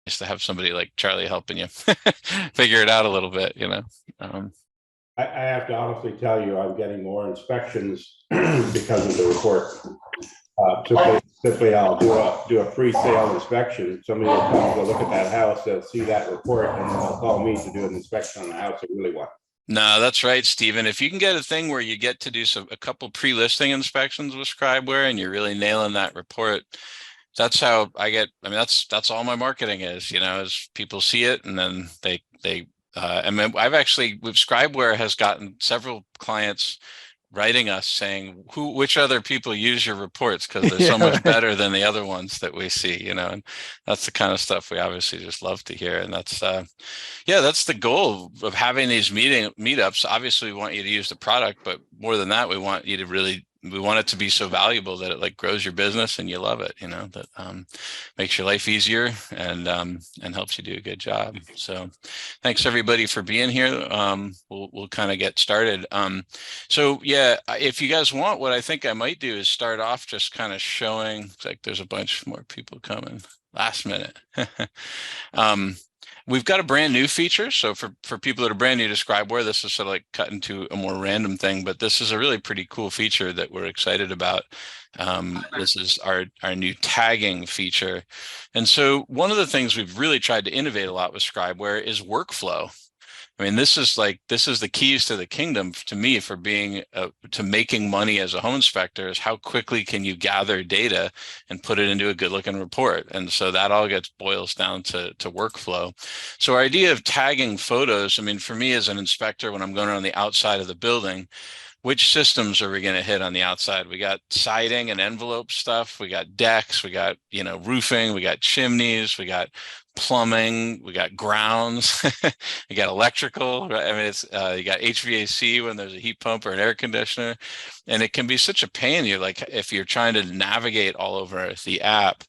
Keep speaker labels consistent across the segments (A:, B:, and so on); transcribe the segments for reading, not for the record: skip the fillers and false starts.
A: to have somebody like Charlie helping you figure it out a little bit, you know. Um,
B: I have to honestly tell you, I'm getting more inspections because of the report. Simply, I'll do a pre-sale inspection. Somebody will come to look at that house, they'll see that report, and then they'll call me to do an inspection on the house they really want.
A: No, that's right, Stephen. If you can get a thing where you get to do a couple pre-listing inspections with Scribeware and you're really nailing that report, that's how I get. I mean, that's all my marketing is, you know, is people see it and then I mean, with Scribeware has gotten several clients writing us saying which other people use your reports because they're so much better than the other ones that we see, you know, and that's the kind of stuff we obviously just love to hear. And that's yeah, that's the goal of having these meetups. Obviously we want you to use the product, but more than that, we want it to be so valuable that it like grows your business and you love it, you know, that makes your life easier and helps you do a good job. So thanks everybody for being here. We'll kind of get started. So yeah, if you guys want, what I think I might do is start off just kind of showing, like there's a bunch more people coming last minute. We've got a brand new feature. So for people that are brand new to Scribeware, this is sort of like cut into a more random thing, but this is a really pretty cool feature that we're excited about. This is our new tagging feature. And so one of the things we've really tried to innovate a lot with Scribeware is workflow. I mean, this is the keys to the kingdom to me for to making money as a home inspector is how quickly can you gather data and put it into a good looking report. And so that all boils down to workflow. So our idea of tagging photos, I mean, for me as an inspector, when I'm going around the outside of the building, which systems are we going to hit on the outside? We got siding and envelope stuff. We got decks. We got, you know, roofing. We got chimneys. We got plumbing. We got grounds. We got electrical. I mean, it's you got HVAC when there's a heat pump or an air conditioner, and it can be such a pain. You're like if you're trying to navigate all over the app.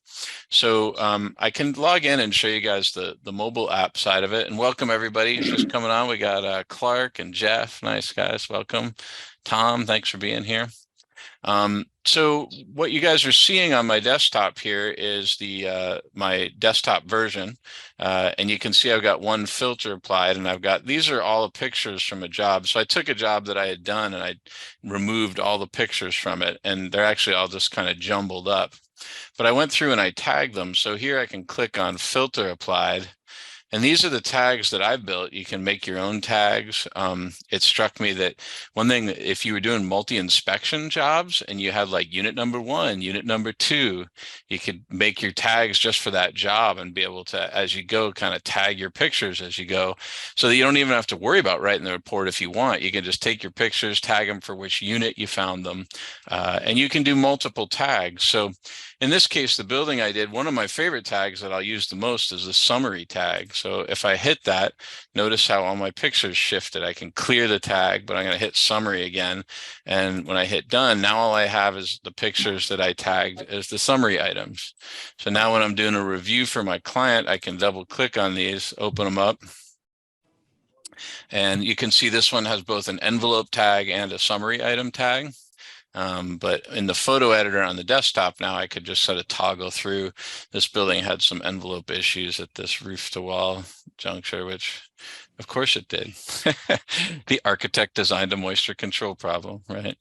A: So I can log in and show you guys the mobile app side of it. And welcome everybody just coming on. We got Clark and Jeff. Nice guys. Welcome. Tom, thanks for being here. So what you guys are seeing on my desktop here is my desktop version. And you can see I've got one filter applied and these are all the pictures from a job. So I took a job that I had done and I removed all the pictures from it and they're actually all just kind of jumbled up. But I went through and I tagged them. So here I can click on filter applied. And these are the tags that I've built. You can make your own tags. It struck me that one thing, if you were doing multi-inspection jobs and you had like unit number 1, unit number 2, you could make your tags just for that job and be able to, as you go, kind of tag your pictures as you go so that you don't even have to worry about writing the report if you want. You can just take your pictures, tag them for which unit you found them, and you can do multiple tags. So in this case, the building I did, one of my favorite tags that I'll use the most is the summary tag. So if I hit that, notice how all my pictures shifted. I can clear the tag, but I'm going to hit summary again. And when I hit done, now all I have is the pictures that I tagged as the summary items. So now when I'm doing a review for my client, I can double click on these, open them up. And you can see this one has both an envelope tag and a summary item tag. But in the photo editor on the desktop now, I could just sort of toggle through. This building had some envelope issues at this roof to wall juncture, which of course it did. The architect designed a moisture control problem, right?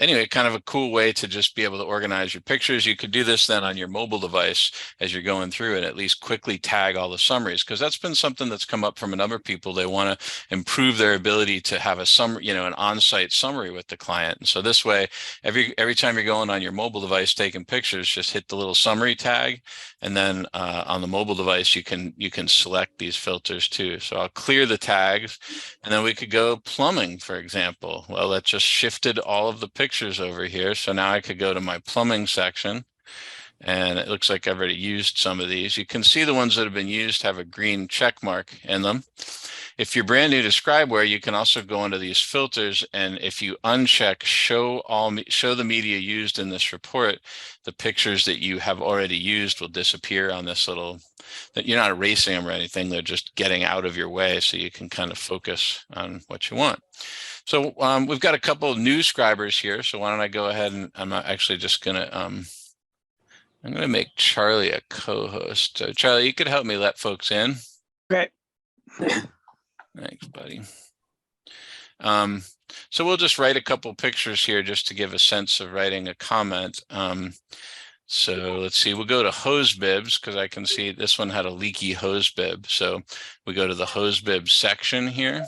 A: Anyway, kind of a cool way to just be able to organize your pictures. You could do this then on your mobile device as you're going through and at least quickly tag all the summaries, because that's been something that's come up from a number of people. They want to improve their ability to have a summary, you know, an on-site summary with the client. And so this way, every time you're going on your mobile device taking pictures, just hit the little summary tag, and then on the mobile device you can select these filters too. So I'll clear the tags, and then we could go plumbing, for example. Well, that just shifted all of the pictures over here. So now I could go to my plumbing section, and it looks like I've already used some of these. You can see the ones that have been used have a green check mark in them. If you're brand new to Scribeware, you can also go into these filters, and if you uncheck show the media used in this report, the pictures that you have already used will disappear on this little, that you're not erasing them or anything, they're just getting out of your way so you can kind of focus on what you want. So we've got a couple of new Scribers here, so why don't I go ahead and I'm actually just gonna I'm going to make Charlie a co-host. So Charlie, you could help me let folks in.
C: Okay.
A: Thanks, buddy. So we'll just write a couple pictures here just to give a sense of writing a comment. So let's see, we'll go to hose bibs because I can see this one had a leaky hose bib. So we go to the hose bib section here.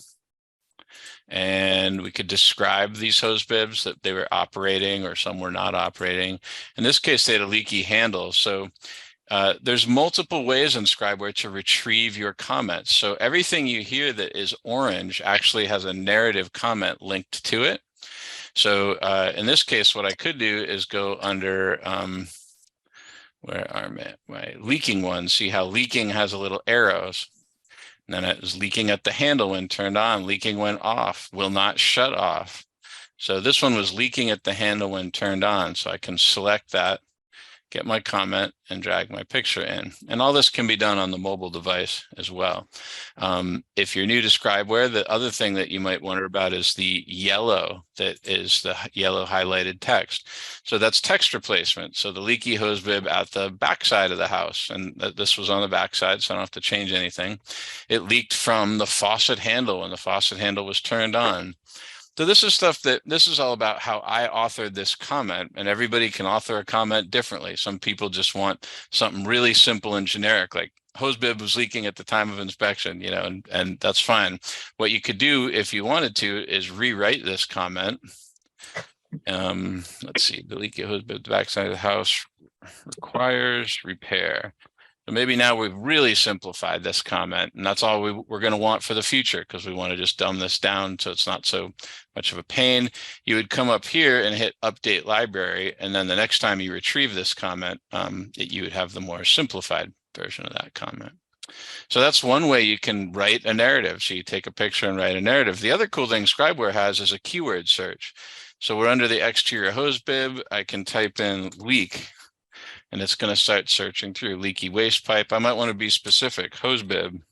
A: And we could describe these hose bibs that they were operating or some were not operating. In this case, they had a leaky handle. So there's multiple ways in Scribeware to retrieve your comments. So everything you hear that is orange actually has a narrative comment linked to it. So in this case, what I could do is go under, where are my leaking ones? See how leaking has a little arrows. And then it was leaking at the handle when turned on, leaking when off, will not shut off. So this one was leaking at the handle when turned on. So I can select that, get my comment, and drag my picture in. And all this can be done on the mobile device as well. If you're new to Scribeware, the other thing that you might wonder about is the yellow, that is the yellow highlighted text. So that's text replacement. So the leaky hose bib at the backside of the house, and this was on the backside, so I don't have to change anything. It leaked from the faucet handle when the faucet handle was turned on. So this is stuff this is all about how I authored this comment, and everybody can author a comment differently. Some people just want something really simple and generic, like hose bib was leaking at the time of inspection, and that's fine. What you could do if you wanted to is rewrite this comment. Let's see, the leaky hose bib the backside of the house requires repair. So maybe now we've really simplified this comment, and that's all we're going to want for the future, because we want to just dumb this down so it's not so much of a pain. You would come up here and hit update library, and then the next time you retrieve this comment, you would have the more simplified version of that comment. So that's one way you can write a narrative. So you take a picture and write a narrative. The other cool thing Scribeware has is a keyword search. So we're under the exterior hose bib. I can type in leak, and it's going to start searching through leaky waste pipe. I might want to be specific, hose bib.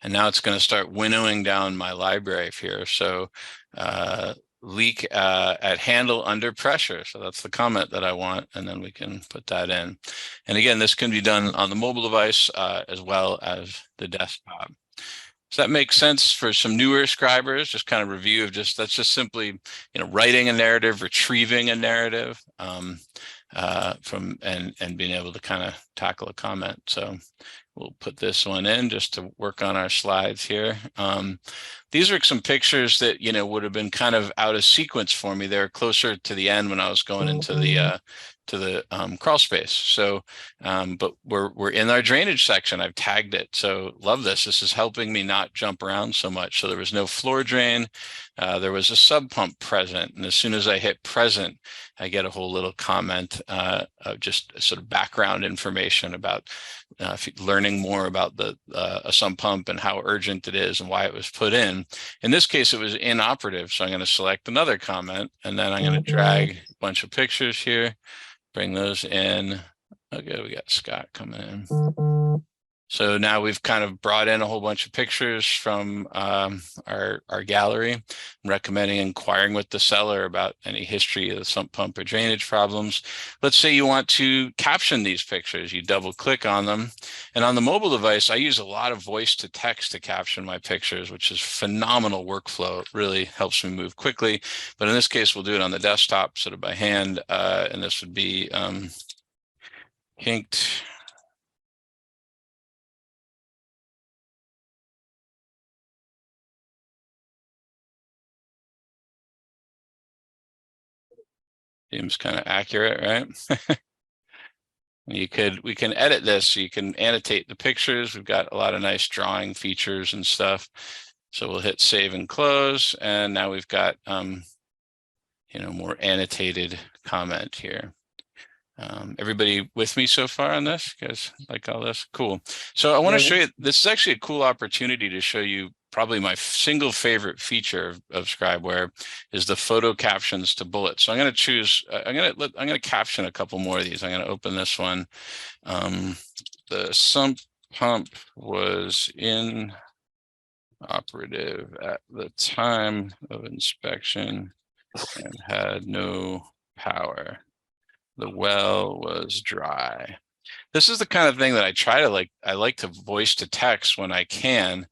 A: And now it's going to start winnowing down my library here. So leak at handle under pressure. So that's the comment that I want. And then we can put that in. And again, this can be done on the mobile device as well as the desktop. Does that make sense for some newer scribers? Just kind of review of that's just simply, writing a narrative, retrieving a narrative. From and being able to kind of tackle a comment. So we'll put this one in just to work on our slides here. These are some pictures that would have been kind of out of sequence for me. They're closer to the end when I was going into the crawl space. So but we're in our drainage section. I've tagged it, so love this. This is helping me not jump around so much. So there was no floor drain. There was a sub pump present, and as soon as I hit present, I get a whole little comment of just sort of background information about learning more about a sump pump and how urgent it is and why it was put in. In this case, it was inoperative, so I'm going to select another comment, and then I'm going to drag a bunch of pictures here, bring those in. Okay, we got Scott coming in. So now we've kind of brought in a whole bunch of pictures from our gallery. I'm recommending inquiring with the seller about any history of the sump pump or drainage problems. Let's say you want to caption these pictures. You double click on them. And on the mobile device, I use a lot of voice to text to caption my pictures, which is phenomenal workflow. It really helps me move quickly. But in this case, we'll do it on the desktop sort of by hand. And this would be kinked. Seems kind of accurate, right? We can edit this, so you can annotate the pictures. We've got a lot of nice drawing features and stuff. So we'll hit save and close, and now we've got more annotated comment here. Everybody with me so far on this? You guys like all this? Cool. So I want to show you, this is actually a cool opportunity to show you probably my single favorite feature of Scribeware is the photo captions to bullets. So I'm going to choose, I'm going to caption a couple more of these. I'm going to open this one. The sump pump was inoperative at the time of inspection and had no power. The well was dry. This is the kind of thing that I like to voice to text when I can,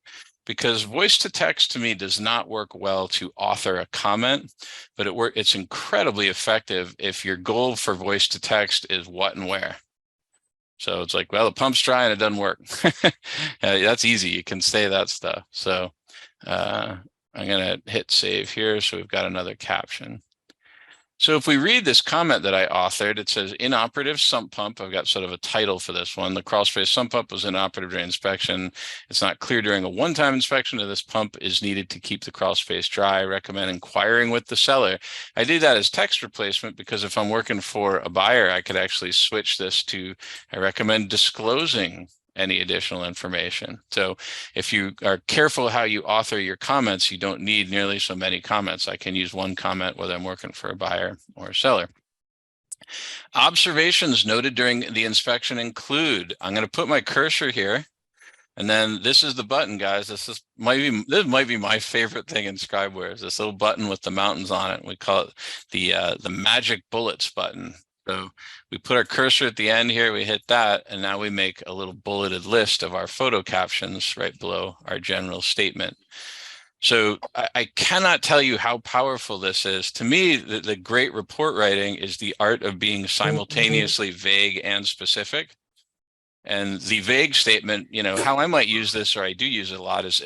A: because voice to text to me does not work well to author a comment, but it's incredibly effective if your goal for voice to text is what and where. So it's like, well, the pump's dry and it doesn't work. That's easy. You can say that stuff. So I'm going to hit save here. So we've got another caption. So if we read this comment that I authored, it says inoperative sump pump. I've got sort of a title for this one. The crawl space sump pump was inoperative during inspection. It's not clear during a one-time inspection of this pump is needed to keep the crawl space dry. I recommend inquiring with the seller. I do that as text replacement because if I'm working for a buyer, I could actually switch this to, I recommend disclosing any additional information. So if you are careful how you author your comments, you don't need nearly so many comments. I can use one comment whether I'm working for a buyer or a seller. Observations noted during the inspection include, I'm going to put my cursor here, and then this is the button, guys. This might be my favorite thing in Scribeware, is this little button with the mountains on it. We call it the magic bullets button. So we put our cursor at the end here, we hit that, and now we make a little bulleted list of our photo captions right below our general statement. So I cannot tell you how powerful this is. To me, the great report writing is the art of being simultaneously vague and specific. And the vague statement, how I might use this, or I do use it a lot, is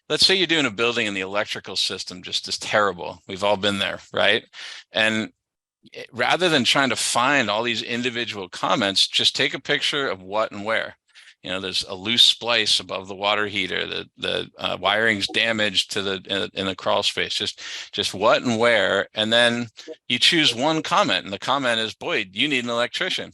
A: let's say you're doing a building and the electrical system just is terrible. We've all been there, right? And rather than trying to find all these individual comments, just take a picture of what and where. There's a loose splice above the water heater. The wiring's damaged in the crawl space. Just what and where, and then you choose one comment, and the comment is, "Boy, you need an electrician.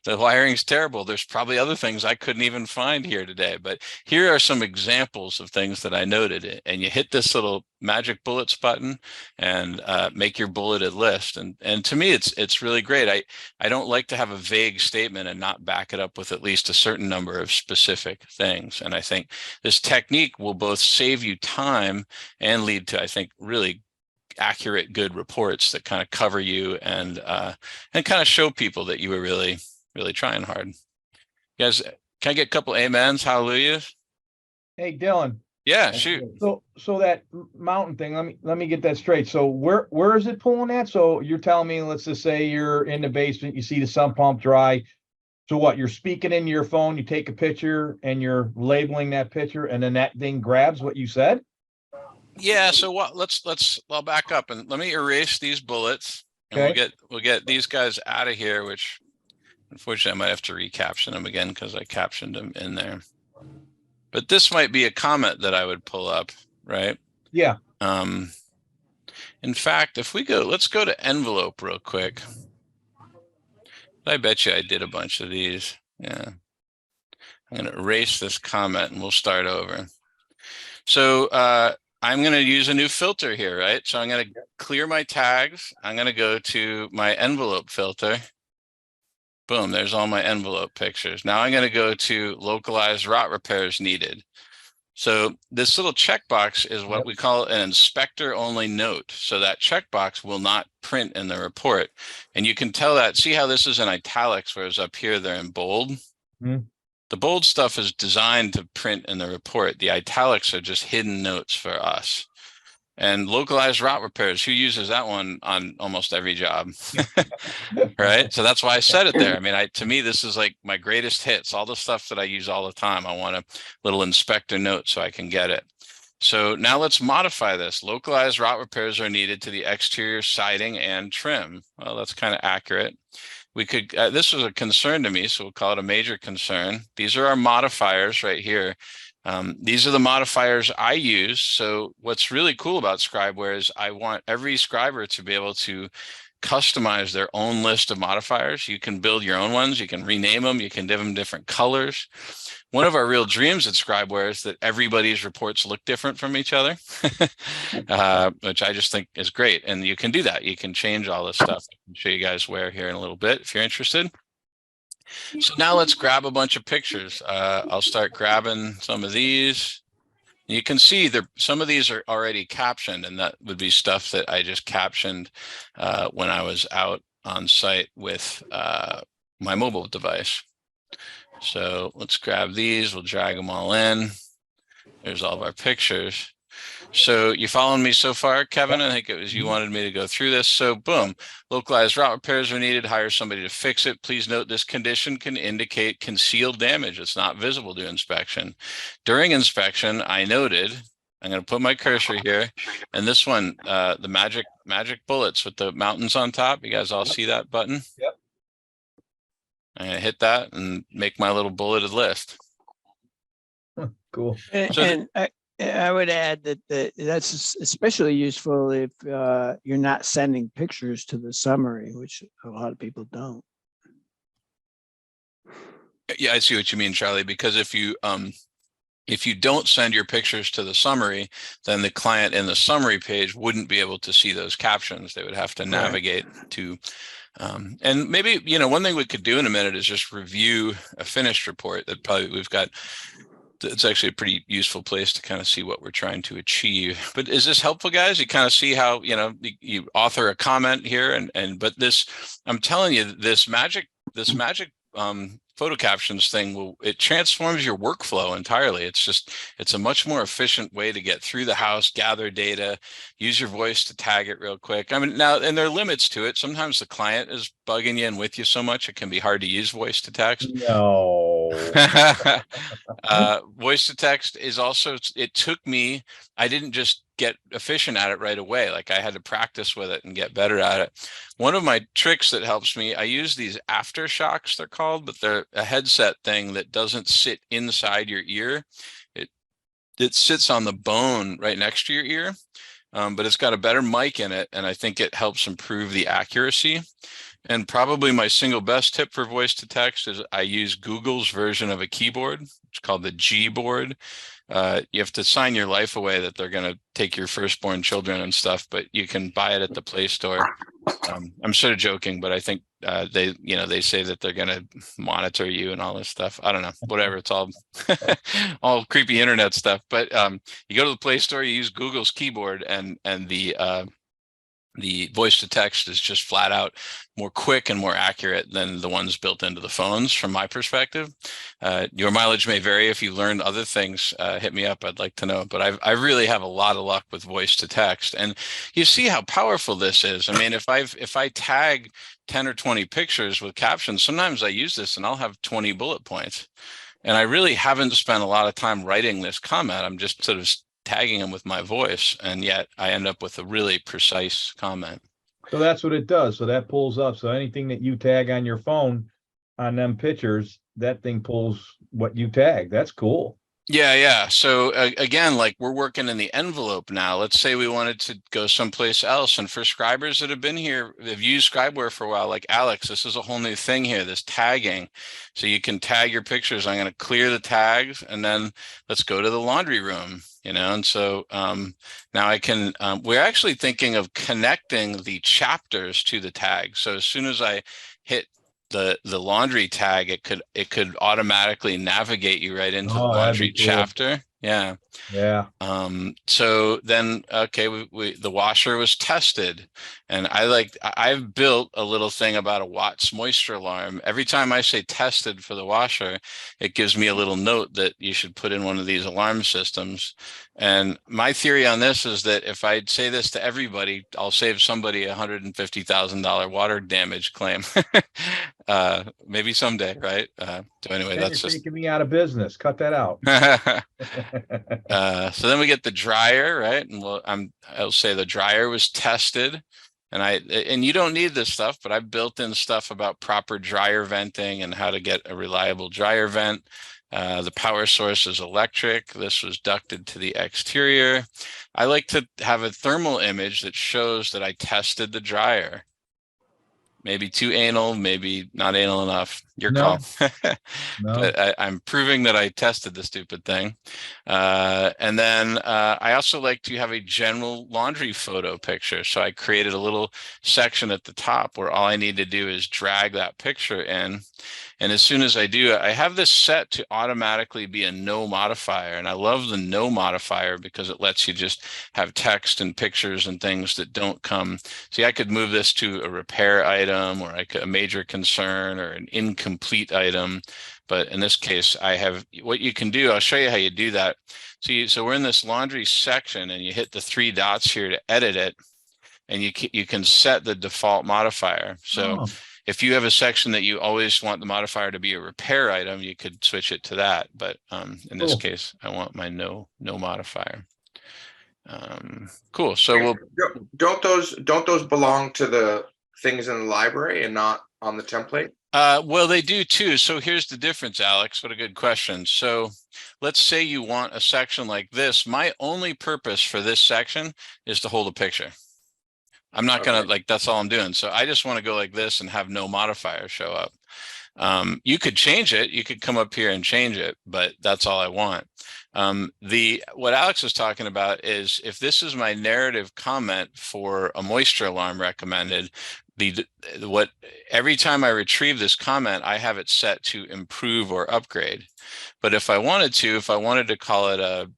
A: The wiring's terrible. There's probably other things I couldn't even find here today, but here are some examples of things that I noted." And you hit this little magic bullets button and make your bulleted list. And to me, it's really great. I don't like to have a vague statement and not back it up with at least a certain number of specific things. And I think this technique will both save you time and lead to, I think, really accurate, good reports that kind of cover you and kind of show people that you were really, really trying hard. You guys, can I get a couple amens, hallelujahs?
C: Hey, Dylan.
A: Yeah, shoot.
C: So that mountain thing, let me get that straight. So where is it pulling at? So you're telling me, let's just say you're in the basement, you see the sump pump dry. So what, you're speaking into your phone, you take a picture and you're labeling that picture, and then that thing grabs what you said?
A: Yeah, so I'll back up and let me erase these bullets, and
C: Okay.
A: we'll get these guys out of here, which unfortunately I might have to recaption them again because I captioned them in there. But this might be a comment that I would pull up, right?
C: Yeah.
A: In fact, let's go to envelope real quick. I bet you I did a bunch of these. Yeah. I'm going to erase this comment and we'll start over. So I'm going to use a new filter here, right? So I'm going to clear my tags. I'm going to go to my envelope filter. Boom, there's all my envelope pictures. Now I'm going to go to localized rot repairs needed. So this little checkbox is what we call an inspector only note. So that checkbox will not print in the report. And you can tell that, see how this is in italics, whereas up here they're in bold.
C: Mm-hmm.
A: The bold stuff is designed to print in the report. The italics are just hidden notes for us. And localized rot repairs, who uses that one on almost every job? Right? So that's why I said it there. I mean, to me, this is like my greatest hits, all the stuff that I use all the time. I want a little inspector note so I can get it. So now let's modify this. Localized rot repairs are needed to the exterior siding and trim. Well, that's kind of accurate. We could, this was a concern to me, so we'll call it a major concern. These are our modifiers right here. These are the modifiers I use. So what's really cool about Scribeware is I want every scriber to be able to customize their own list of modifiers. You can build your own ones. You can rename them. You can give them different colors. One of our real dreams at Scribeware is that everybody's reports look different from each other, which I just think is great. And you can do that. You can change all this stuff. I can show you guys where here in a little bit if you're interested. So now let's grab a bunch of pictures. I'll start grabbing some of these. You can see some of these are already captioned, and that would be stuff that I just captioned when I was out on site with my mobile device. So let's grab these. We'll drag them all in. There's all of our pictures. So you following me so far, Kevin? I think it was you wanted me to go through this. So boom, localized route repairs are needed. Hire somebody to fix it. Please note this condition can indicate concealed damage. It's not visible to inspection. During inspection, I noted, I'm going to put my cursor here, and this one, the magic bullets with the mountains on top. You guys all see that button?
C: Yep.
A: I'm going to hit that and make my little bulleted list.
C: Cool.
D: And I would add that that's especially useful if you're not sending pictures to the summary, which a lot of people don't.
A: Yeah, I see what you mean, Charlie, because if you don't send your pictures to the summary, then the client in the summary page wouldn't be able to see those captions. They would have to navigate to, and maybe, one thing we could do in a minute is just review a finished report that probably we've got. It's actually a pretty useful place to kind of see what we're trying to achieve. But is this helpful, guys? You kind of see how, you author a comment here but this, I'm telling you, this magic photo captions thing it transforms your workflow entirely. It's a much more efficient way to get through the house, gather data, use your voice to tag it real quick. I mean, now, and there are limits to it. Sometimes the client is bugging you and with you so much, it can be hard to use voice to text.
C: No.
A: Voice to text is also, it took me, I didn't just get efficient at it right away. Like I had to practice with it and get better at it. One of my tricks that helps me, I use these aftershocks, they're called, but they're a headset thing that doesn't sit inside your ear. It sits on the bone right next to your ear, but it's got a better mic in it, and I think it helps improve the accuracy. And probably my single best tip for voice to text is I use Google's version of a keyboard. It's called the Gboard. You have to sign your life away that they're going to take your firstborn children and stuff, but you can buy it at the Play Store. I'm sort of joking, but I think they say that they're going to monitor you and all this stuff. I don't know, whatever. It's all all creepy internet stuff. But you go to the Play Store, you use Google's keyboard, and the voice to text is just flat out more quick and more accurate than the ones built into the phones from my perspective. Your mileage may vary. If you learned other things, hit me up. I'd like to know, but I really have a lot of luck with voice to text, and you see how powerful this is. I mean, if I tag 10 or 20 pictures with captions, sometimes I use this and I'll have 20 bullet points, and I really haven't spent a lot of time writing this comment. I'm just sort of tagging them with my voice, and yet I end up with a really precise comment.
C: So that's what it does. So that pulls up. So anything that you tag on your phone on them pictures, that thing pulls what you tag. That's cool.
A: Yeah. So again, like we're working in the envelope now. Let's say we wanted to go someplace else. And for scribers that have been here, they've used Scribeware for a while, like Alex, this is a whole new thing here, this tagging. So you can tag your pictures. I'm going to clear the tags, and then let's go to the laundry room, and so now I can, we're actually thinking of connecting the chapters to the tag. So as soon as I hit the laundry tag, it could automatically navigate you right into the laundry chapter. Yeah. So then, okay, the washer was tested, and I've built a little thing about a Watts moisture alarm. Every time I say tested for the washer, it gives me a little note that you should put in one of these alarm systems. And my theory on this is that if I say this to everybody, I'll save somebody $150,000 water damage claim. Maybe someday, right? So anyway, that's just
C: taking me out of business. Cut that out.
A: So then we get the dryer, right? And I'll say the dryer was tested, and you don't need this stuff, but I've built in stuff about proper dryer venting and how to get a reliable dryer vent. The power source is electric. This was ducted to the exterior. I like to have a thermal image that shows that I tested the dryer. Maybe too anal, maybe not anal enough. Your
C: No.
A: call.
C: No.
A: But I'm proving that I tested the stupid thing. And then I also like to have a general laundry photo picture. So I created a little section at the top where all I need to do is drag that picture in. And as soon as I do, I have this set to automatically be a no modifier. And I love the no modifier because it lets you just have text and pictures and things that don't come. See, I could move this to a repair item or a major concern or an incomplete item. But in this case, I have what you can do. I'll show you how you do that. So we're in this laundry section and you hit the 3 dots here to edit it. And you can set the default modifier. So if you have a section that you always want the modifier to be a repair item, you could switch it to that. But in this case, I want my no modifier. Cool. So we'll
E: don't those belong to the things in the library and not on the template?
A: Well, they do too. So here's the difference, Alex. What a good question. So let's say you want a section like this. My only purpose for this section is to hold a picture. I'm not going to that's all I'm doing. So I just want to go like this and have no modifier show up. You could change it. You could come up here and change it, but that's all I want. What Alex was talking about is if this is my narrative comment for a moisture alarm recommended, every time I retrieve this comment, I have it set to improve or upgrade. But if I wanted to call it a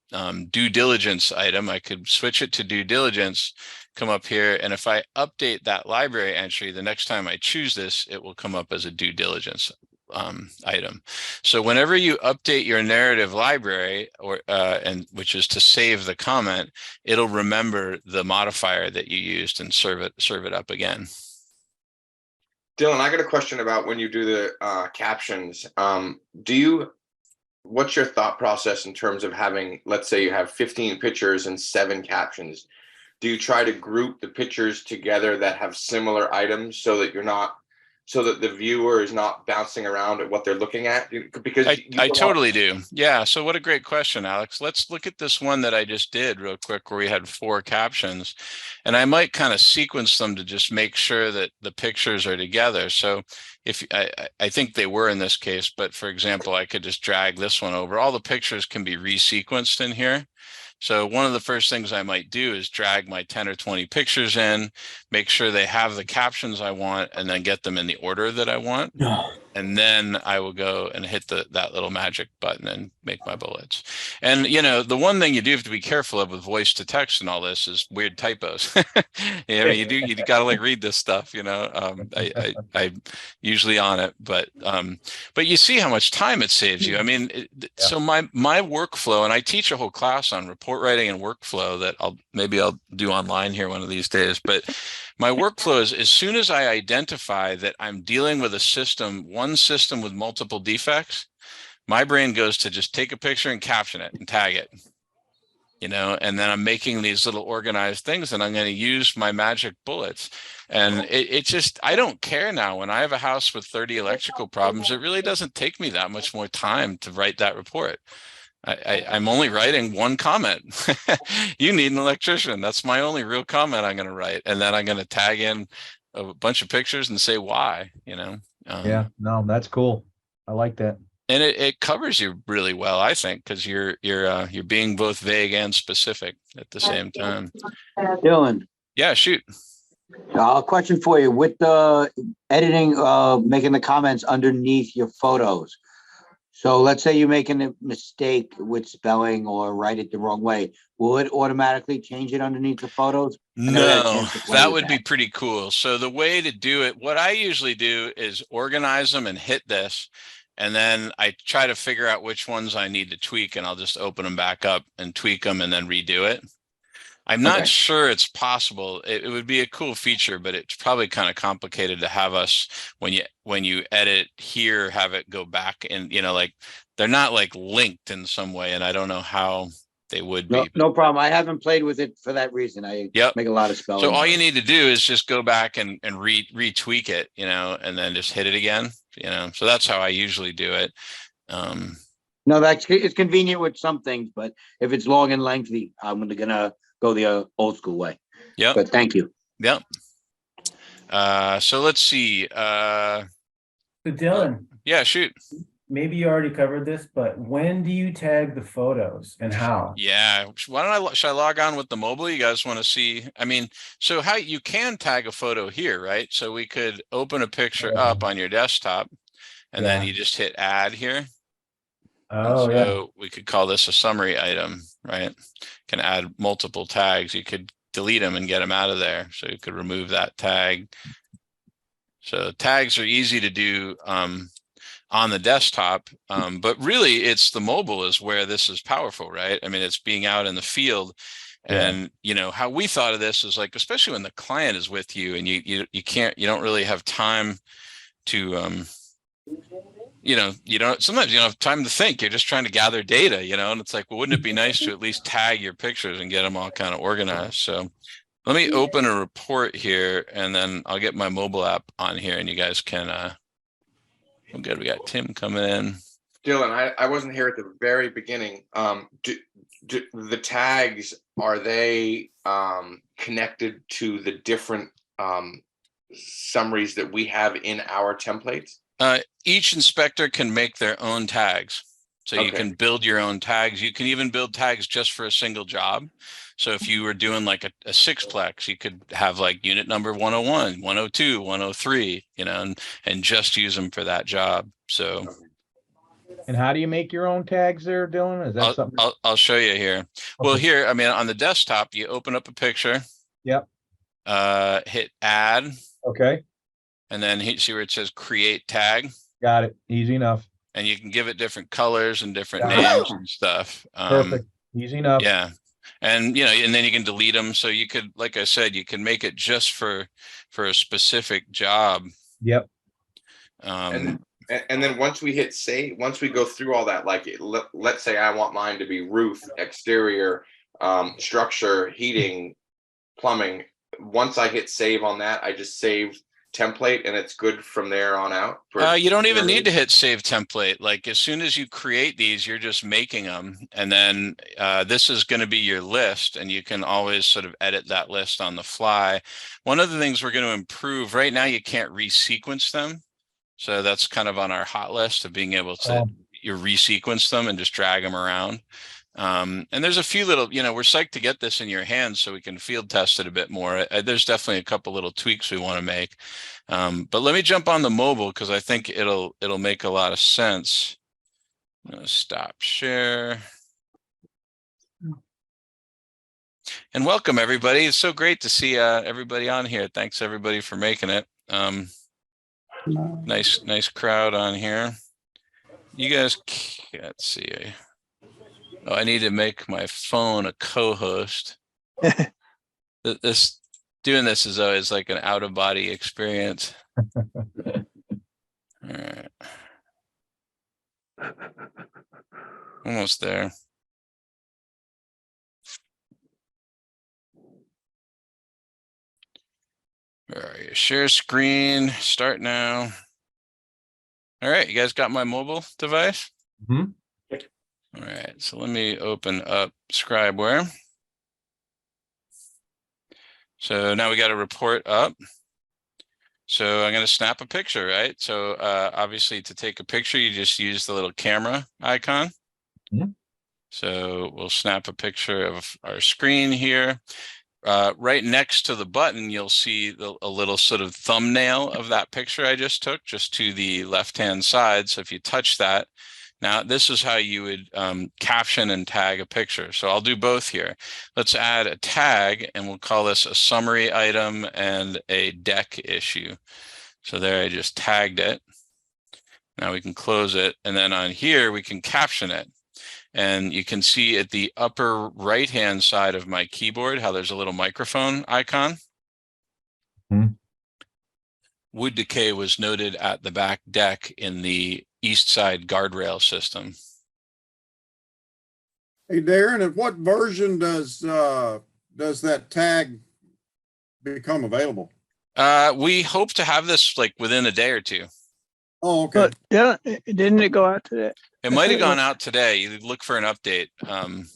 A: due diligence item, I could switch it to due diligence, come up here, and if I update that library entry, the next time I choose this, it will come up as a due diligence item. So whenever you update your narrative library, which is to save the comment, it'll remember the modifier that you used and serve it up again.
E: Dylan, I got a question about when you do the captions. What's your thought process in terms of having, let's say you have 15 pictures and 7 captions? Do you try to group the pictures together that have similar items so that the viewer is not bouncing around at what they're looking at? Because
A: I totally do. Yeah. So what a great question, Alex. Let's look at this one that I just did real quick where we had 4 captions, and I might kind of sequence them to just make sure that the pictures are together. So if I think they were in this case, but for example, I could just drag this one over. All the pictures can be resequenced in here. So one of the first things I might do is drag my 10 or 20 pictures in, make sure they have the captions I want, and then get them in the order that I want. And then I will go and hit that little magic button and make my bullets. And, the one thing you do have to be careful of with voice to text and all this is weird typos. You got to read this stuff, I usually on it, but you see how much time it saves you. So my workflow, and I teach a whole class on report writing and workflow that I'll do online here one of these days, but my workflow is as soon as I identify that I'm dealing with one system with multiple defects, my brain goes to just take a picture and caption it and tag it, and then I'm making these little organized things and I'm going to use my magic bullets. And it just, I don't care now. When I have a house with 30 electrical problems, it really doesn't take me that much more time to write that report. I'm only writing one comment. You need an electrician. That's my only real comment I'm going to write. And then I'm going to tag in a bunch of pictures and say why,
C: Yeah, no, that's cool. I like that.
A: And it covers you really well, I think, because you're being both vague and specific at the same time.
F: Dylan.
A: Yeah, shoot.
F: Question for you. With the editing, making the comments underneath your photos. So let's say you're making a mistake with spelling or write it the wrong way. Will it automatically change it underneath the photos?
A: No, that would be pretty cool. So the way to do it, what I usually do is organize them and hit this. And then I try to figure out which ones I need to tweak, and I'll just open them back up and tweak them and then redo it. I'm not sure it's possible. It would be a cool feature, but it's probably kind of complicated to have us when you edit here, have it go back and, they're not linked in some way. And I don't know how they would be.
F: No problem. I haven't played with it for that reason. I make a lot of spelling.
A: So all you need to do is just go back and retweak it, and then just hit it again, so that's how I usually do it.
F: No, it's convenient with some things, but if it's long and lengthy, I'm gonna go the old school way.
A: Yeah.
F: But thank you.
A: Yeah. So let's see.
G: So Dylan,
A: Yeah, shoot.
G: maybe you already covered this, but when do you tag the photos and how?
A: Yeah. Why don't should I log on with the mobile? You guys want to see? I mean, so how you can tag a photo here, right? So we could open a picture up on your desktop and then
G: Yeah.
A: you just hit add here.
G: Oh, yeah.
A: So we could call this a summary item, right? Can add multiple tags. You could delete them and get them out of there. So you could remove that tag. So tags are easy to do on the desktop, but really it's the mobile is where this is powerful, right? I mean, it's being out in the field. And you know how we thought of this is like, especially when the client is with you and you don't really have time to sometimes you don't have time to think. You're just trying to gather data, and it's like, well, wouldn't it be nice to at least tag your pictures and get them all kind of organized? So let me open a report here and then I'll get my mobile app on here and you guys can, oh, good. We got Tim coming in.
E: Dylan, I wasn't here at the very beginning. Do the tags, are they connected to the different summaries that we have in our templates?
A: Each inspector can make their own tags. So you can build your own tags. You can even build tags just for a single job. So if you were doing like a sixplex, you could have like unit number 101, 102, 103, and just use them for that job. So.
C: And how do you make your own tags there, Dylan? Is that something?
A: I'll show you here. Well, here, I mean, on the desktop, you open up a picture.
C: Yep.
A: Hit add.
C: Okay.
A: And then see where it says create tag.
C: Got it. Easy enough.
A: And you can give it different colors and different names and stuff.
C: Perfect. Easy enough.
A: Yeah. And, and then you can delete them. So you could, like I said, you can make it just for a specific job.
C: Yep.
E: And then once we hit save, once we go through all that, like let's say I want mine to be roof, exterior, structure, heating, plumbing. Once I hit save on that, I just save template and it's good from there on out.
A: You don't even need to hit save template. Like as soon as you create these, you're just making them. And then this is going to be your list and you can always sort of edit that list on the fly. One of the things we're going to improve right now, you can't resequence them. So that's kind of on our hot list of being able to you resequence them and just drag them around. And there's a few little, we're psyched to get this in your hands so we can field test it a bit more. There's definitely a couple little tweaks we want to make. But let me jump on the mobile because I think it'll make a lot of sense. I'm gonna stop share. And welcome everybody. It's so great to see everybody on here. Thanks everybody for making it. Nice crowd on here. You guys can't see. Oh, I need to make my phone a co-host. Doing this is always like an out-of-body experience. All right. Almost there. Where are you? Share screen. Start now. All right, you guys got my mobile device?
C: Mm-hmm.
A: All right, so let me open up Scribeware. So now we got a report up. So I'm going to snap a picture, right? So obviously to take a picture, you just use the little camera icon.
C: Mm-hmm.
A: So we'll snap a picture of our screen here. Right next to the button, you'll see a little sort of thumbnail of that picture I just took, just to the left-hand side. So if you touch that, now this is how you would caption and tag a picture. So I'll do both here. Let's add a tag and we'll call this a summary item and a deck issue. So there I just tagged it. Now we can close it. And then on here, we can caption it. And you can see at the upper right-hand side of my keyboard how there's a little microphone icon.
C: Mm-hmm.
A: Wood decay was noted at the back deck in the east side guardrail system.
H: Hey, Darren, at what version does that tag become available?
A: We hope to have this like within a day or two.
H: Oh, okay.
D: But yeah, didn't it go out today?
A: It might have gone out today. You look for an update.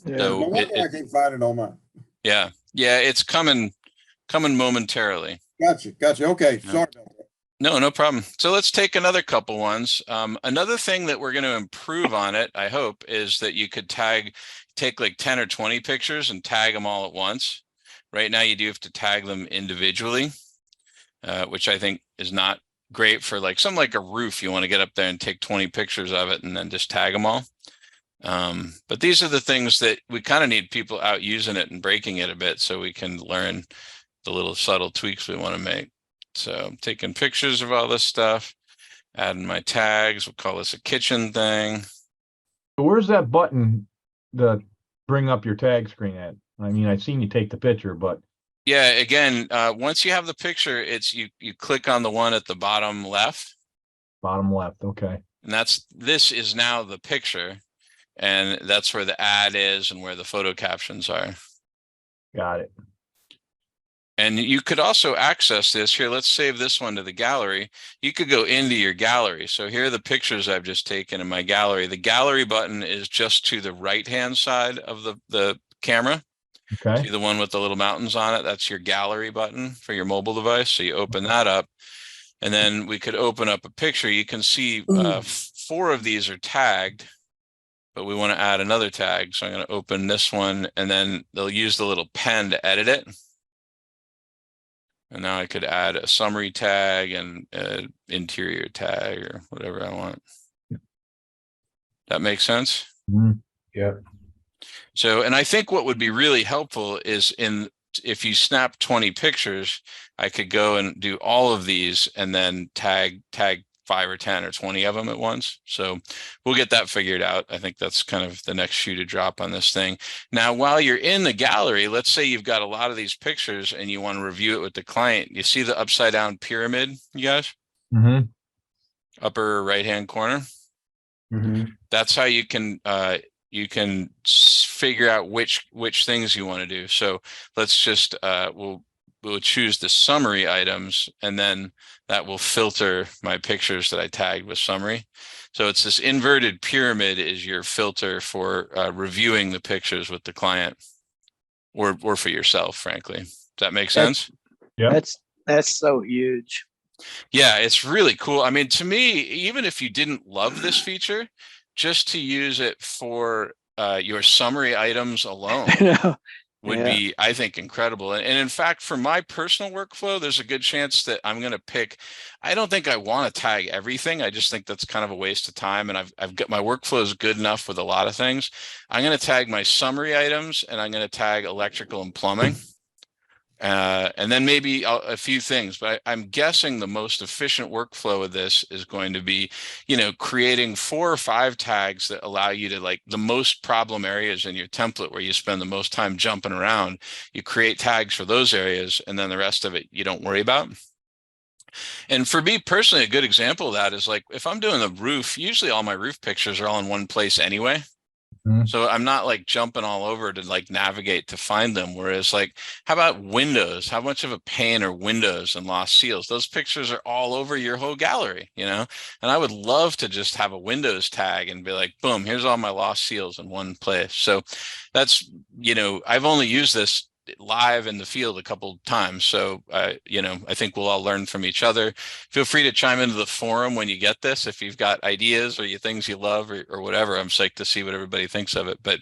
H: No wonder I can't find it on mine.
A: Yeah, it's coming momentarily.
H: Gotcha. Okay,
A: Yeah.
H: sorry about that.
A: No, no problem. So let's take another couple ones. Another thing that we're going to improve on it, I hope, is that you could take like 10 or 20 pictures and tag them all at once. Right now, you do have to tag them individually, which I think is not great for like something like a roof. You want to get up there and take 20 pictures of it and then just tag them all. But these are the things that we kind of need people out using it and breaking it a bit so we can learn the little subtle tweaks we want to make. So I'm taking pictures of all this stuff, adding my tags. We'll call this a kitchen thing.
C: So where's that button to bring up your tag screen at? I mean, I've seen you take the picture, but
A: Yeah, again, once you have the picture, it's you click on the one at the bottom left,
C: bottom left. Okay.
A: and this is now the picture, and that's where the ad is and where the photo captions are.
C: Got it.
A: And you could also access this here. Let's save this one to the gallery. You could go into your gallery. So here are the pictures I've just taken in my gallery. The gallery button is just to the right-hand side of the camera.
C: Okay.
A: See the one with the little mountains on it? That's your gallery button for your mobile device. So you open that up, and then we could open up a picture. You can see 4 of these are tagged, but we want to add another tag. So I'm going to open this one, and then they'll use the little pen to edit it. And now I could add a summary tag and an interior tag or whatever I want. That makes sense?
C: Mhm.
B: Yeah.
A: So, and I think what would be really helpful is if you snap 20 pictures, I could go and do all of these and then tag 5 or 10 or 20 of them at once. So we'll get that figured out. I think that's kind of the next shoe to drop on this thing. Now, while you're in the gallery, let's say you've got a lot of these pictures and you want to review it with the client. You see the upside down pyramid, you guys?
C: Mm-hmm.
A: Upper right-hand corner.
B: Mm-hmm.
A: That's how you can figure out which things you want to do. So let's just we'll choose the summary items, and then that will filter my pictures that I tagged with summary. So it's this inverted pyramid is your filter for reviewing the pictures with the client or for yourself, frankly. Does that make sense?
C: Yeah.
D: That's so huge.
A: Yeah, it's really cool. I mean, to me, even if you didn't love this feature, just to use it for your summary items alone would be, I think, incredible. And in fact, for my personal workflow, there's a good chance that I'm going to pick, I don't think I want to tag everything. I just think that's kind of a waste of time. And I've got my workflow is good enough with a lot of things. I'm going to tag my summary items, and I'm going to tag electrical and plumbing. And then maybe a few things, but I'm guessing the most efficient workflow of this is going to be, creating 4 or 5 tags that allow you to, like, the most problem areas in your template where you spend the most time jumping around, you create tags for those areas, and then the rest of it you don't worry about. And for me personally, a good example of that is, like, if I'm doing the roof, usually all my roof pictures are all in one place anyway. So I'm not like jumping all over to like navigate to find them. Whereas, like, how about windows? How much of a pain are windows and lost seals? Those pictures are all over your whole gallery, and I would love to just have a windows tag and be like, boom, here's all my lost seals in one place. So that's, I've only used this live in the field a couple times. So, I think we'll all learn from each other. Feel free to chime into the forum when you get this, if you've got ideas or things you love or whatever. I'm psyched to see what everybody thinks of it. But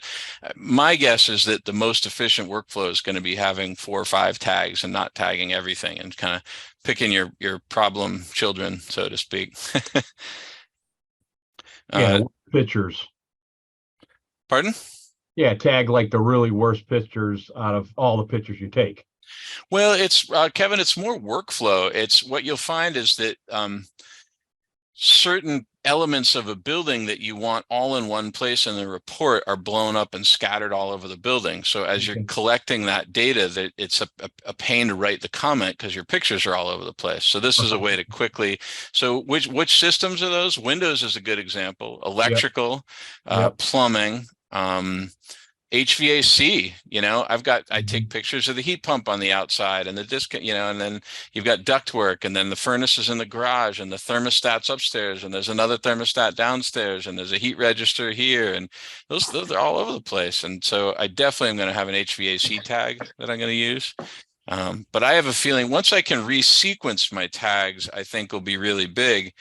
A: my guess is that the most efficient workflow is going to be having 4 or 5 tags and not tagging everything, and kind of picking your problem children, so to speak.
C: Pictures.
A: Pardon?
C: Yeah, tag like the really worst pictures out of all the pictures you take.
A: Well, it's Kevin, it's more workflow. It's what you'll find is that certain elements of a building that you want all in one place in the report are blown up and scattered all over the building. So as you're collecting that data, that it's a pain to write the comment because your pictures are all over the place. So this is a way to quickly. So which systems are those? Windows is a good example. Electrical, plumbing, HVAC, I take pictures of the heat pump on the outside and the disc, and then you've got ductwork, and then the furnace is in the garage, and the thermostat's upstairs, and there's another thermostat downstairs, and there's a heat register here, and those are all over the place. And so I definitely am going to have an HVAC tag that I'm going to use. But I have a feeling once I can resequence my tags, I think will be really big,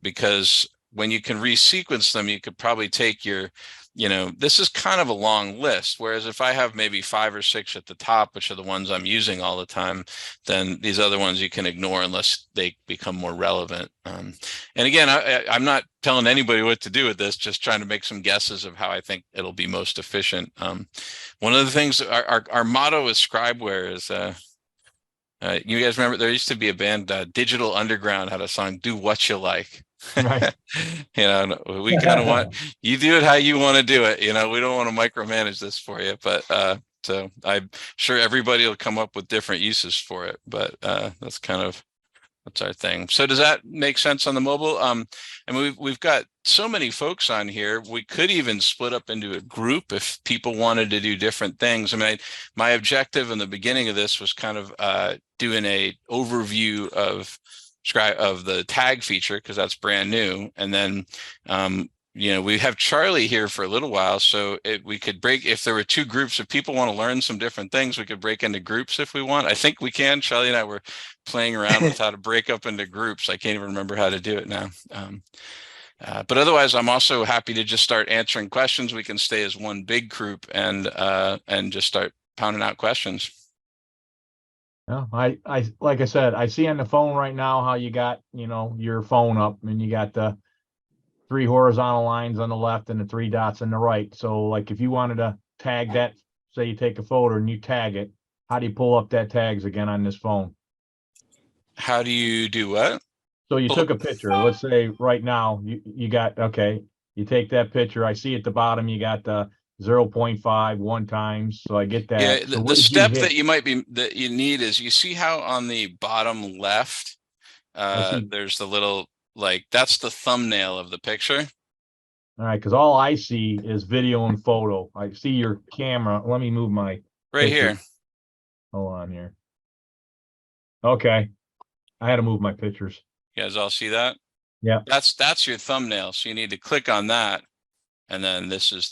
A: because when you can resequence them, you could probably take your, this is kind of a long list. Whereas if I have maybe 5 or 6 at the top, which are the ones I'm using all the time, then these other ones you can ignore unless they become more relevant. And again, I'm not telling anybody what to do with this, just trying to make some guesses of how I think it'll be most efficient. One of the things, our motto as Scribeware is, you guys remember there used to be a band, Digital Underground, had a song, "Do What You Like."
C: Right.
A: We kind of want you do it how you want to do it. We don't want to micromanage this for you, but so I'm sure everybody will come up with different uses for it. But that's our thing. So does that make sense on the mobile? And we've got so many folks on here. We could even split up into a group if people wanted to do different things. I mean, my objective in the beginning of this was kind of doing a overview of the tag feature, because that's brand new. And then we have Charlie here for a little while, so we could break, if there were 2 groups, if people want to learn some different things, we could break into groups if we want. I think we can. Charlie and I were playing around with how to break up into groups. I can't even remember how to do it now. But otherwise, I'm also happy to just start answering questions. We can stay as one big group and just start pounding out questions.
C: Yeah, I like I said, I see on the phone right now how you got, your phone up and you got the 3 horizontal lines on the left and the 3 dots on the right. So like if you wanted to tag that, say you take a photo and you tag it, how do you pull up that tags again on this phone?
A: How do you do what?
C: So you took a picture, let's say right now you got, okay, you take that picture. I see at the bottom, you got the 0.5 1 times. So I get that.
A: Yeah,
C: So
A: the step that you need is, you see how on the bottom left, there's the little, like, that's the thumbnail of the picture.
C: All right, because all I see is video and photo. I see your camera. Let me move my
A: Right
C: picture.
A: here.
C: Hold on here. Okay. I had to move my pictures.
A: You guys all see that?
C: Yeah.
A: That's your thumbnail. So you need to click on that. And then this is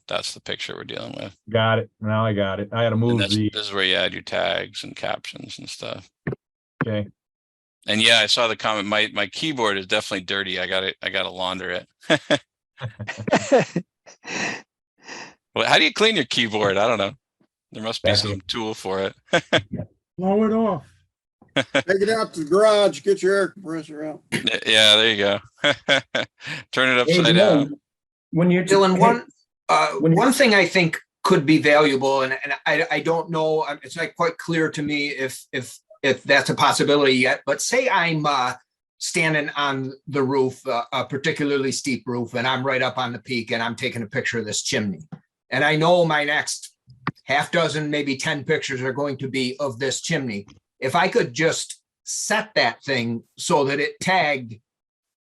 A: that's the picture we're dealing with.
C: Got it. Now I got it. I had to move
A: this is where you add your tags and captions and stuff.
C: Okay.
A: And yeah, I saw the comment. My keyboard is definitely dirty. I gotta launder it. Well, how do you clean your keyboard? I don't know. There must be some tool for it.
H: Blow it off. Take it out to the garage, get your air compressor out.
A: Yeah, there you go. Turn it upside down.
G: When you're
I: Dylan, one thing I think could be valuable, and I don't know, it's not quite clear to me if that's a possibility yet, but say I'm standing on the roof, a particularly steep roof, and I'm right up on the peak and I'm taking a picture of this chimney. And I know my next half dozen, maybe 10 pictures are going to be of this chimney. If I could just set that thing so that it tagged.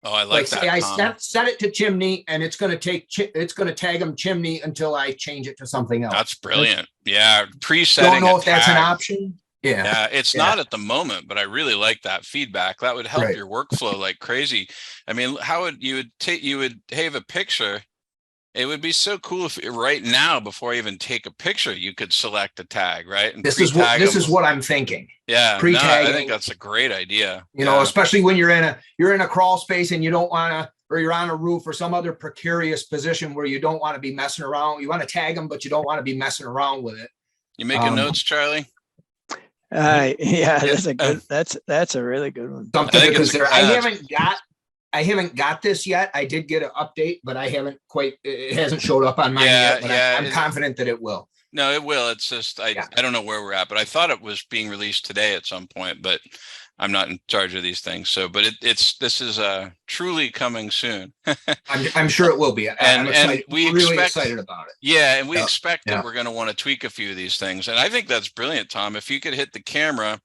A: Oh, I like that.
I: Say I set it to chimney, and it's going to tag them chimney until I change it to something else.
A: That's brilliant. Yeah, presetting.
I: Don't know if that's an option.
A: Yeah, it's not at the moment, but I really like that feedback. That would help your workflow like crazy. I mean, how would you would have a picture? It would be so cool if right now, before I even take a picture, you could select a tag, right? And
I: this is what I'm thinking.
A: Yeah,
I: pre-tagging.
A: I think that's a great idea.
I: You know, especially when you're in a crawl space and you don't want to, or you're on a roof or some other precarious position where you don't want to be messing around. You want to tag them, but you don't want to be messing around with it.
A: You making notes, Charlie?
D: Yeah, that's a good. That's a really good one.
I: Something to consider. I haven't got this yet. I did get an update, but I haven't quite. It hasn't showed up on mine yet. But I'm confident that it will.
A: No, it will. It's just I don't know where we're at, but I thought it was being released today at some point. But I'm not in charge of these things. So, but this is truly coming soon.
I: I'm sure it will be. I'm excited. Really excited about it.
A: Yeah, and we expect that we're going to want to tweak a few of these things, and I think that's brilliant, Tom. If you could hit the camera,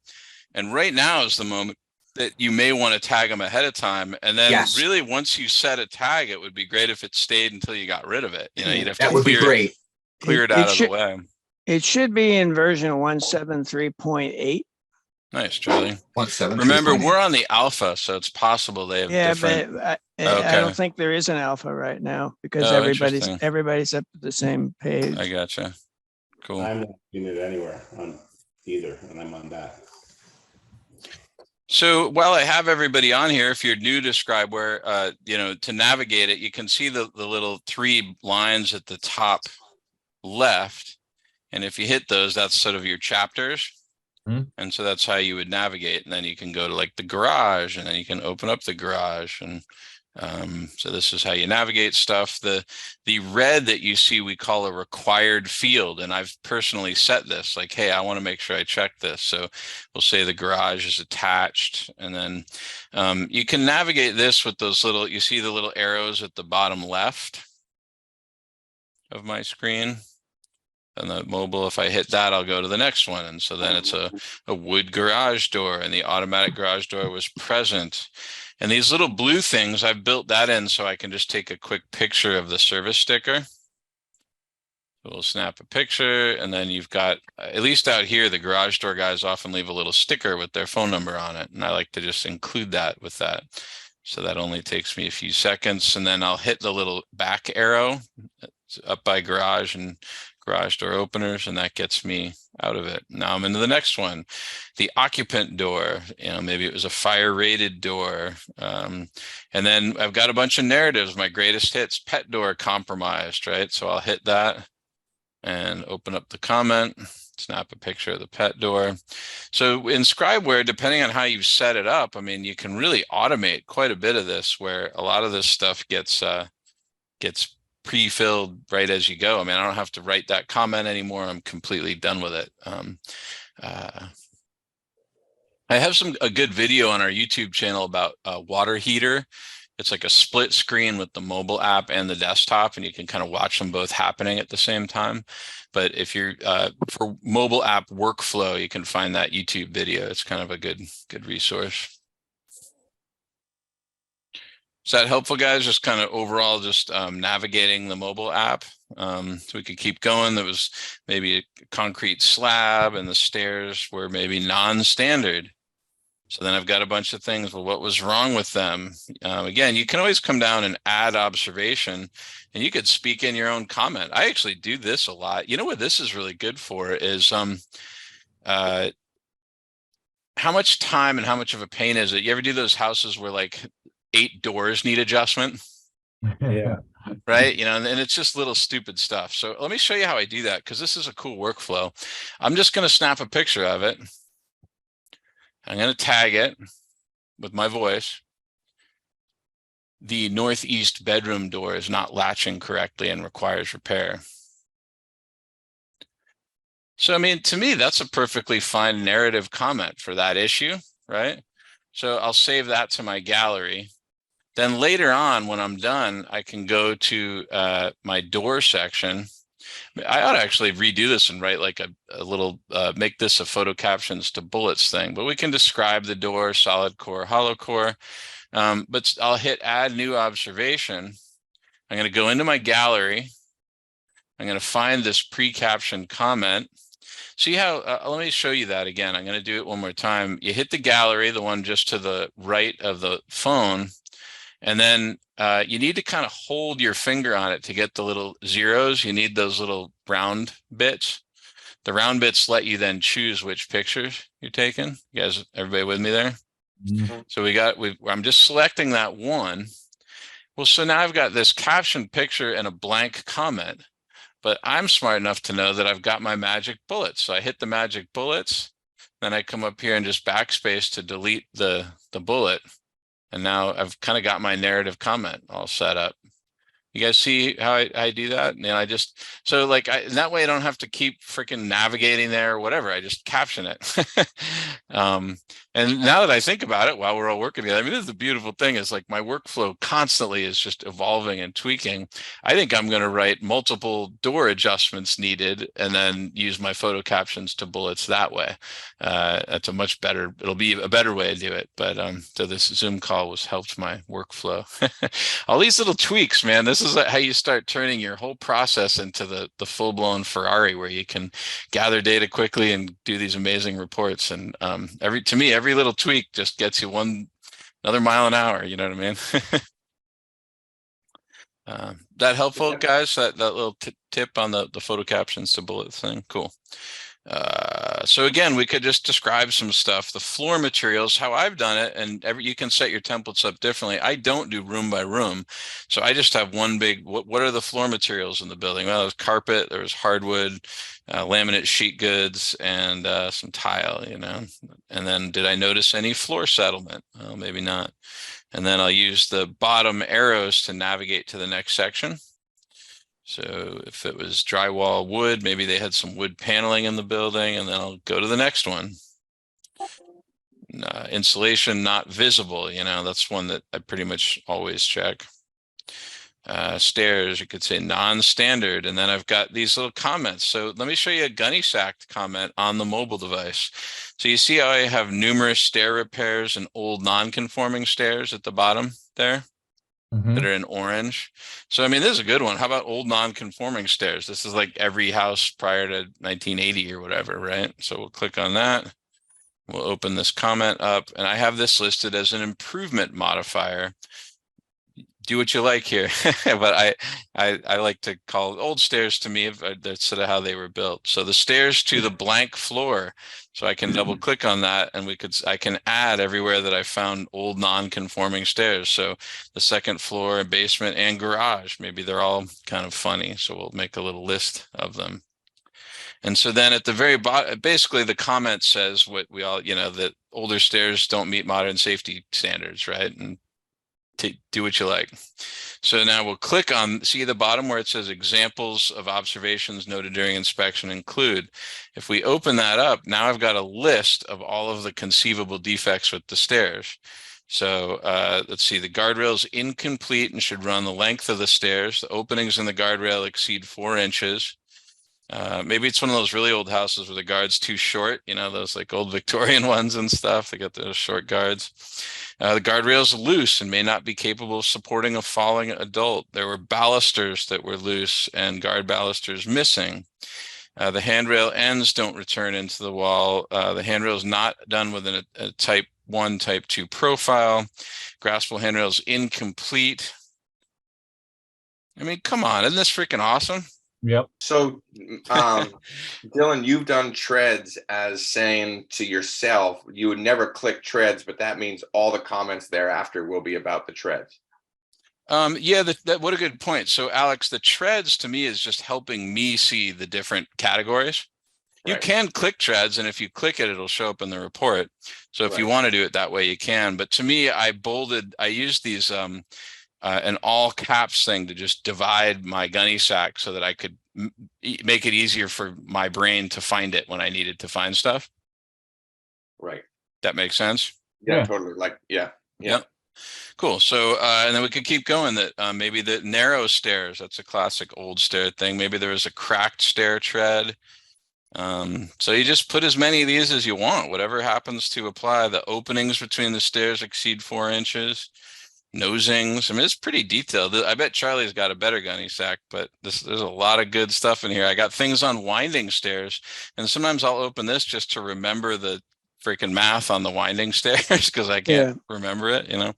A: and right now is the moment that you may want to tag them ahead of time, and then really once you set a tag, it would be great if it stayed until you got rid of it. You know, you'd have to clear it out of the way.
D: It should be in version 173.8.
A: Nice, Charlie.
I: 173.
A: Remember, we're on the alpha, so it's possible they have different.
D: But I don't think there is an alpha right now because everybody's up to the same page.
A: I gotcha. Cool.
B: I'm not seeing it anywhere. either, and I'm on that.
A: So while I have everybody on here, if you're new to Scribeware, to navigate it, you can see the little 3 lines at the top left. And if you hit those, that's sort of your chapters. And so that's how you would navigate. And then you can go to like the garage, and then you can open up the garage. And so this is how you navigate stuff. The red that you see, we call a required field. And I've personally set this like, hey, I want to make sure I check this. So we'll say the garage is attached. And then you can navigate this with those little, you see the little arrows at the bottom left of my screen. And the mobile, if I hit that, I'll go to the next one. And so then it's a wood garage door, and the automatic garage door was present. And these little blue things, I've built that in so I can just take a quick picture of the service sticker. So we'll snap a picture, and then you've got, at least out here, the garage door guys often leave a little sticker with their phone number on it. And I like to just include that with that. So that only takes me a few seconds. And then I'll hit the little back arrow up by garage and garage door openers, and that gets me out of it. Now I'm into the next one, the occupant door. Maybe it was a fire rated door. And then I've got a bunch of narratives, my greatest hits, pet door compromised, right? So I'll hit that and open up the comment, snap a picture of the pet door. So in Scribeware, depending on how you set it up, I mean, you can really automate quite a bit of this, where a lot of this stuff gets pre-filled right as you go. I mean, I don't have to write that comment anymore. I'm completely done with it. I have a good video on our YouTube channel about a water heater. It's like a split screen with the mobile app and the desktop, and you can kind of watch them both happening at the same time. But if you're for mobile app workflow, you can find that YouTube video. It's kind of a good resource. Is that helpful, guys? Just kind of overall, just navigating the mobile app. So we could keep going. There was maybe a concrete slab, and the stairs were maybe non-standard. So then I've got a bunch of things. Well, what was wrong with them? Again, you can always come down and add observation, and you could speak in your own comment. I actually do this a lot. You know what this is really good for is how much time and how much of a pain is it? You ever do those houses where like 8 doors need adjustment?
C: Yeah.
A: Right. And it's just little stupid stuff. So let me show you how I do that, because this is a cool workflow. I'm just going to snap a picture of it. I'm going to tag it with my voice. The northeast bedroom door is not latching correctly and requires repair. So, I mean, to me, that's a perfectly fine narrative comment for that issue, right? So I'll save that to my gallery. Then later on, when I'm done, I can go to my door section. I ought to actually redo this and write like a little, make this a photo captions to bullets thing, but we can describe the door, solid core, hollow core. But I'll hit add new observation. I'm going to go into my gallery. I'm going to find this pre-captioned comment. See how, let me show you that again. I'm going to do it one more time. You hit the gallery, the one just to the right of the phone. And then you need to kind of hold your finger on it to get the little zeros. You need those little round bits. The round bits let you then choose which pictures you're taking. You guys, everybody with me there? Mm-hmm. So I'm just selecting that one. Well, so now I've got this captioned picture and a blank comment, but I'm smart enough to know that I've got my magic bullets. So I hit the magic bullets, then I come up here and just backspace to delete the bullet. And now I've kind of got my narrative comment all set up. You guys see how I do that? And so like that way I don't have to keep freaking navigating there or whatever. I just caption it. And now that I think about it, while we're all working together, I mean, this is the beautiful thing is like my workflow constantly is just evolving and tweaking. I think I'm going to write multiple door adjustments needed and then use my photo captions to bullets that way. That's it'll be a better way to do it. But so this Zoom call helped my workflow. All these little tweaks, man, this is how you start turning your whole process into the full-blown Ferrari where you can gather data quickly and do these amazing reports. And to me, every little tweak just gets you another mile an hour. You know what I mean? That helpful, guys? That little tip on the photo captions to bullet thing? Cool. So again, we could just describe some stuff. The floor materials, how I've done it, and you can set your templates up differently. I don't do room by room. So I just have one big, what are the floor materials in the building? Well, there's carpet, there was hardwood, laminate sheet goods, and some tile, you know. And then did I notice any floor settlement? Well, maybe not. And then I'll use the bottom arrows to navigate to the next section. So if it was drywall wood, maybe they had some wood paneling in the building, and then I'll go to the next one. Insulation not visible, you know, that's one that I pretty much always check. Stairs, you could say non-standard, and then I've got these little comments. So let me show you a gunny sacked comment on the mobile device. So you see how I have numerous stair repairs and old non-conforming stairs at the bottom there? That are in orange. So, I mean, this is a good one. How about old non-conforming stairs? This is like every house prior to 1980 or whatever, right? So we'll click on that. We'll open this comment up, and I have this listed as an improvement modifier. Do what you like here, but I like to call old stairs to me. That's sort of how they were built. So the stairs to the blank floor. So I can double click on that, and I can add everywhere that I found old non-conforming stairs. So the second floor, basement, and garage. Maybe they're all kind of funny. So we'll make a little list of them. And so then at the very bottom, basically the comment says what we all, you know, that older stairs don't meet modern safety standards, right? And do what you like. So now we'll click on, see the bottom where it says examples of observations noted during inspection include. If we open that up, now I've got a list of all of the conceivable defects with the stairs. So let's see, the guardrail is incomplete and should run the length of the stairs. The openings in the guardrail exceed 4 inches. Maybe it's one of those really old houses where the guard's too short, you know, those like old Victorian ones and stuff. They got those short guards. The guardrail is loose and may not be capable of supporting a falling adult. There were balusters that were loose and guard balusters missing. The handrail ends don't return into the wall. The handrail is not done with a type 1, type 2 profile. Graspable handrail is incomplete. I mean, come on, isn't this freaking awesome?
C: Yep.
E: So, Dylan, you've done treads as saying to yourself, you would never click treads, but that means all the comments thereafter will be about the treads.
A: Yeah, what a good point. So Alex, the treads to me is just helping me see the different categories. You
E: Right.
A: can click treads, and if you click it, it'll show up in the report. So if you
E: Right.
A: want to do it that way, you can. But to me, I used these an all caps thing to just divide my gunny sack so that I could make it easier for my brain to find it when I needed to find stuff.
E: Right.
A: That makes sense?
E: Yeah,
C: Yeah.
E: totally. Like, yeah.
A: Yep. Cool. So, and then we could keep going that maybe the narrow stairs, that's a classic old stair thing. Maybe there was a cracked stair tread. So you just put as many of these as you want, whatever happens to apply. The openings between the stairs exceed 4 inches. Nosings. I mean, it's pretty detailed. I bet Charlie's got a better gunny sack, but there's a lot of good stuff in here. I got things on winding stairs, and sometimes I'll open this just to remember the freaking math on the winding stairs because I can't remember it, you know?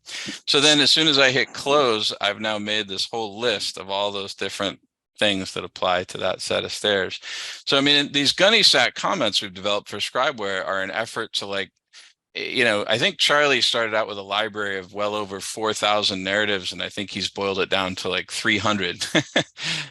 A: So then as soon as I hit close, I've now made this whole list of all those different things that apply to that set of stairs. So, I mean, these gunny sack comments we've developed for Scribeware are an effort to, like, you know, I think Charlie started out with a library of well over 4,000 narratives, and I think he's boiled it down to like 300.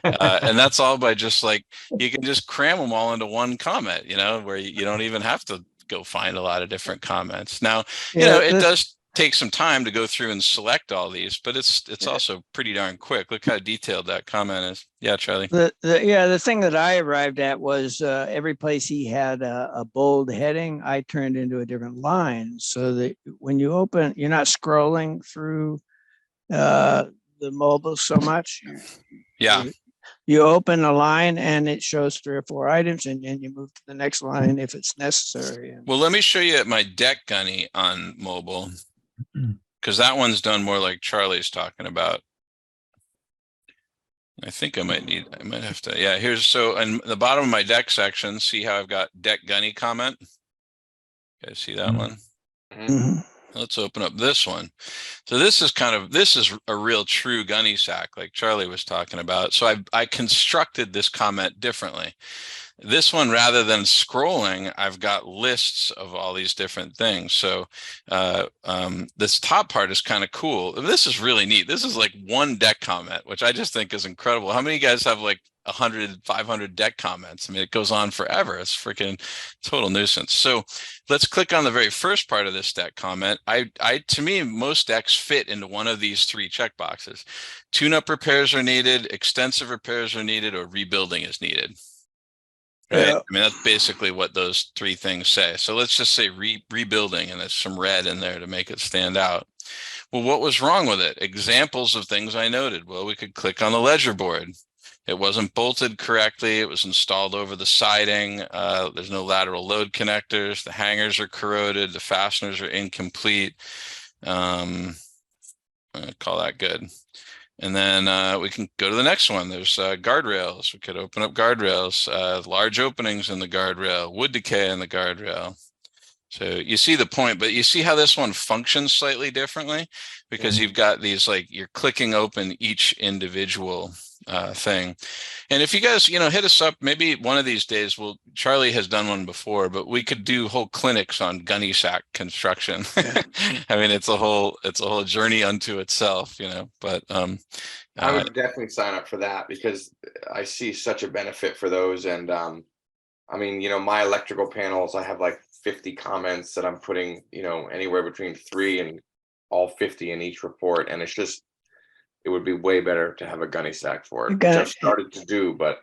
A: And that's all by just like, you can just cram them all into one comment, you know, where you don't even have to go find a lot of different comments. Now, you know, it does take some time to go through and select all these, but it's also pretty darn quick. Look how detailed that comment is. Yeah, Charlie.
D: The thing that I arrived at was every place he had a bold heading, I turned into a different line so that when you open, you're not scrolling through the mobile so much.
A: Yeah.
D: You open a line and it shows 3 or 4 items, and then you move to the next line if it's necessary.
A: Well, let me show you my deck gunny on mobile, because that one's done more like Charlie's talking about. I think I might have to, yeah, here's, so in the bottom of my deck section, see how I've got deck gunny comment? You guys see that one?
D: Mhm.
A: Let's open up this one. So this is a real true gunny sack like Charlie was talking about. So I constructed this comment differently. This one, rather than scrolling, I've got lists of all these different things. So this top part is kind of cool. This is really neat. This is like one deck comment, which I just think is incredible. How many of you guys have like 100, 500 deck comments? I mean, it goes on forever. It's freaking total nuisance. So let's click on the very first part of this deck comment. To me, most decks fit into one of these three checkboxes. Tune-up repairs are needed, extensive repairs are needed, or rebuilding is needed. Right.
D: Yeah.
A: I mean, that's basically what those three things say. So let's just say rebuilding, and there's some red in there to make it stand out. Well, what was wrong with it? Examples of things I noted. Well, we could click on the ledger board. It wasn't bolted correctly. It was installed over the siding. There's no lateral load connectors. The hangers are corroded. The fasteners are incomplete. I call that good. And then we can go to the next one. There's guardrails. We could open up guardrails, large openings in the guardrail, wood decay in the guardrail. So you see the point, but you see how this one functions slightly differently because you've got these, like, you're clicking open each individual thing. And if you guys, hit us up, maybe one of these days, Charlie has done one before, but we could do whole clinics on gunny sack construction. I mean, it's a whole journey unto itself, but
E: I would definitely sign up for that because I see such a benefit for those. And I mean, my electrical panels, I have like 50 comments that I'm putting, anywhere between 3 and all 50 in each report. And it would be way better to have a gunny sack for it, which I've started to do, but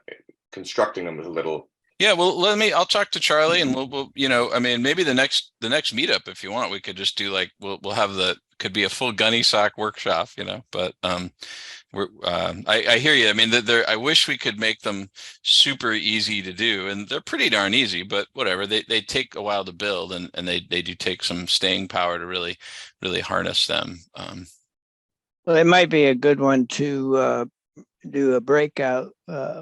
E: constructing them is a little.
A: Yeah, well, I'll talk to Charlie, and we'll I mean, maybe the next meetup, if you want, we could just do like, we'll have could be a full gunny sack workshop, but I hear you. I mean, I wish we could make them super easy to do, and they're pretty darn easy, but whatever, they take a while to build, and they do take some staying power to really, really harness them.
D: Well, it might be a good one to do a breakout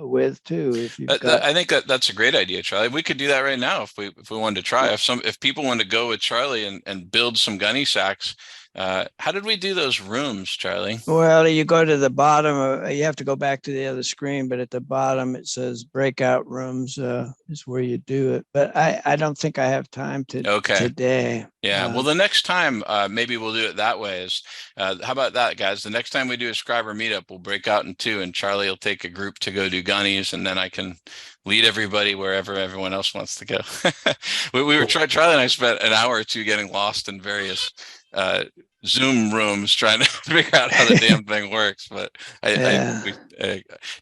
D: with too. If you've got...
A: I think that's a great idea, Charlie. We could do that right now if we wanted to try. If people want to go with Charlie and build some gunny sacks. How did we do those rooms, Charlie?
D: Well, you go to the bottom. You have to go back to the other screen, but at the bottom it says breakout rooms is where you do it. But I don't think I have time today.
A: Yeah. Well, the next time maybe we'll do it that way. How about that, guys? The next time we do a Scriber meetup, we'll break out in 2, and Charlie will take a group to go do gunnies, and then I can lead everybody wherever everyone else wants to go. we were Charlie and I spent an hour or two getting lost in various Zoom rooms trying to figure out how the damn thing works. But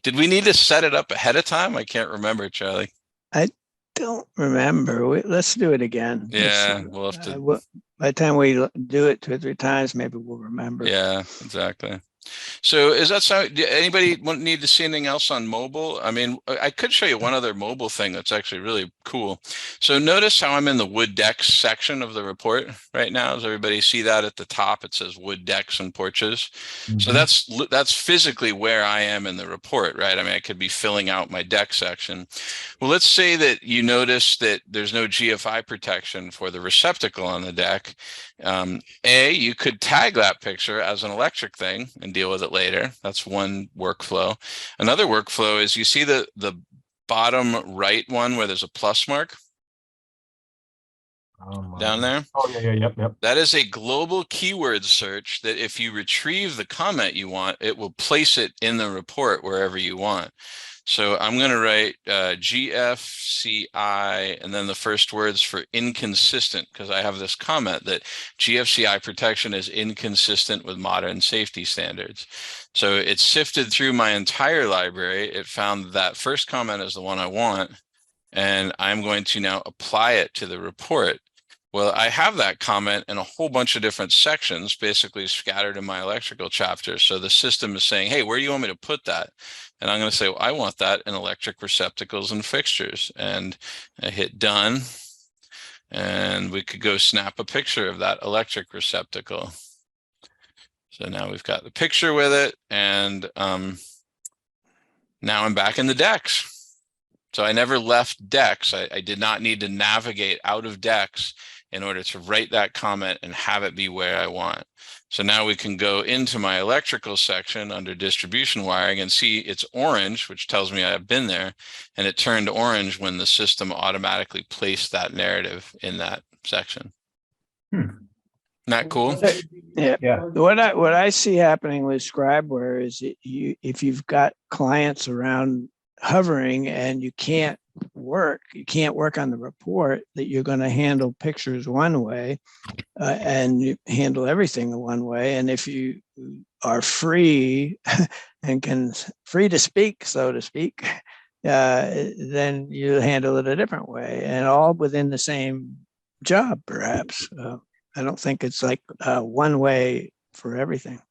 A: did we need to set it up ahead of time? I can't remember, Charlie.
D: I don't remember. Let's do it again.
A: Yeah, we'll have to.
D: By the time we do it 2 or 3 times, maybe we'll remember.
A: Yeah, exactly. So is that so? Anybody need to see anything else on mobile? I mean, I could show you one other mobile thing that's actually really cool. So notice how I'm in the wood decks section of the report right now. Does everybody see that at the top? It says wood decks and porches. Mm-hmm. So that's physically where I am in the report, right? I mean, I could be filling out my deck section. Well, let's say that you notice that there's no GFI protection for the receptacle on the deck. You could tag that picture as an electric thing and deal with it later. That's one workflow. Another workflow is, you see the bottom right one where there's a plus mark down there?
C: Oh, yep.
A: That is a global keyword search that if you retrieve the comment you want, it will place it in the report wherever you want. So I'm going to write GFCI and then the first words for inconsistent, because I have this comment that GFCI protection is inconsistent with modern safety standards. So it sifted through my entire library. It found that first comment is the one I want, and I'm going to now apply it to the report. Well, I have that comment in a whole bunch of different sections, basically scattered in my electrical chapter. So the system is saying, hey, where do you want me to put that? And I'm going to say, well, I want that in electric receptacles and fixtures. And I hit done. And we could go snap a picture of that electric receptacle. So now we've got the picture with it. And now I'm back in the decks. So I never left decks. I did not need to navigate out of decks in order to write that comment and have it be where I want. So now we can go into my electrical section under distribution wiring and see it's orange, which tells me I've been there. And it turned orange when the system automatically placed that narrative in that section. Not cool?
D: Yeah.
G: Yeah.
D: What I see happening with Scribeware is if you've got clients around hovering and you can't work on the report, that you're going to handle pictures one way and you handle everything one way. And if you are free and free to speak, so to speak, then you handle it a different way, and all within the same job, perhaps. I don't think it's like one way for everything.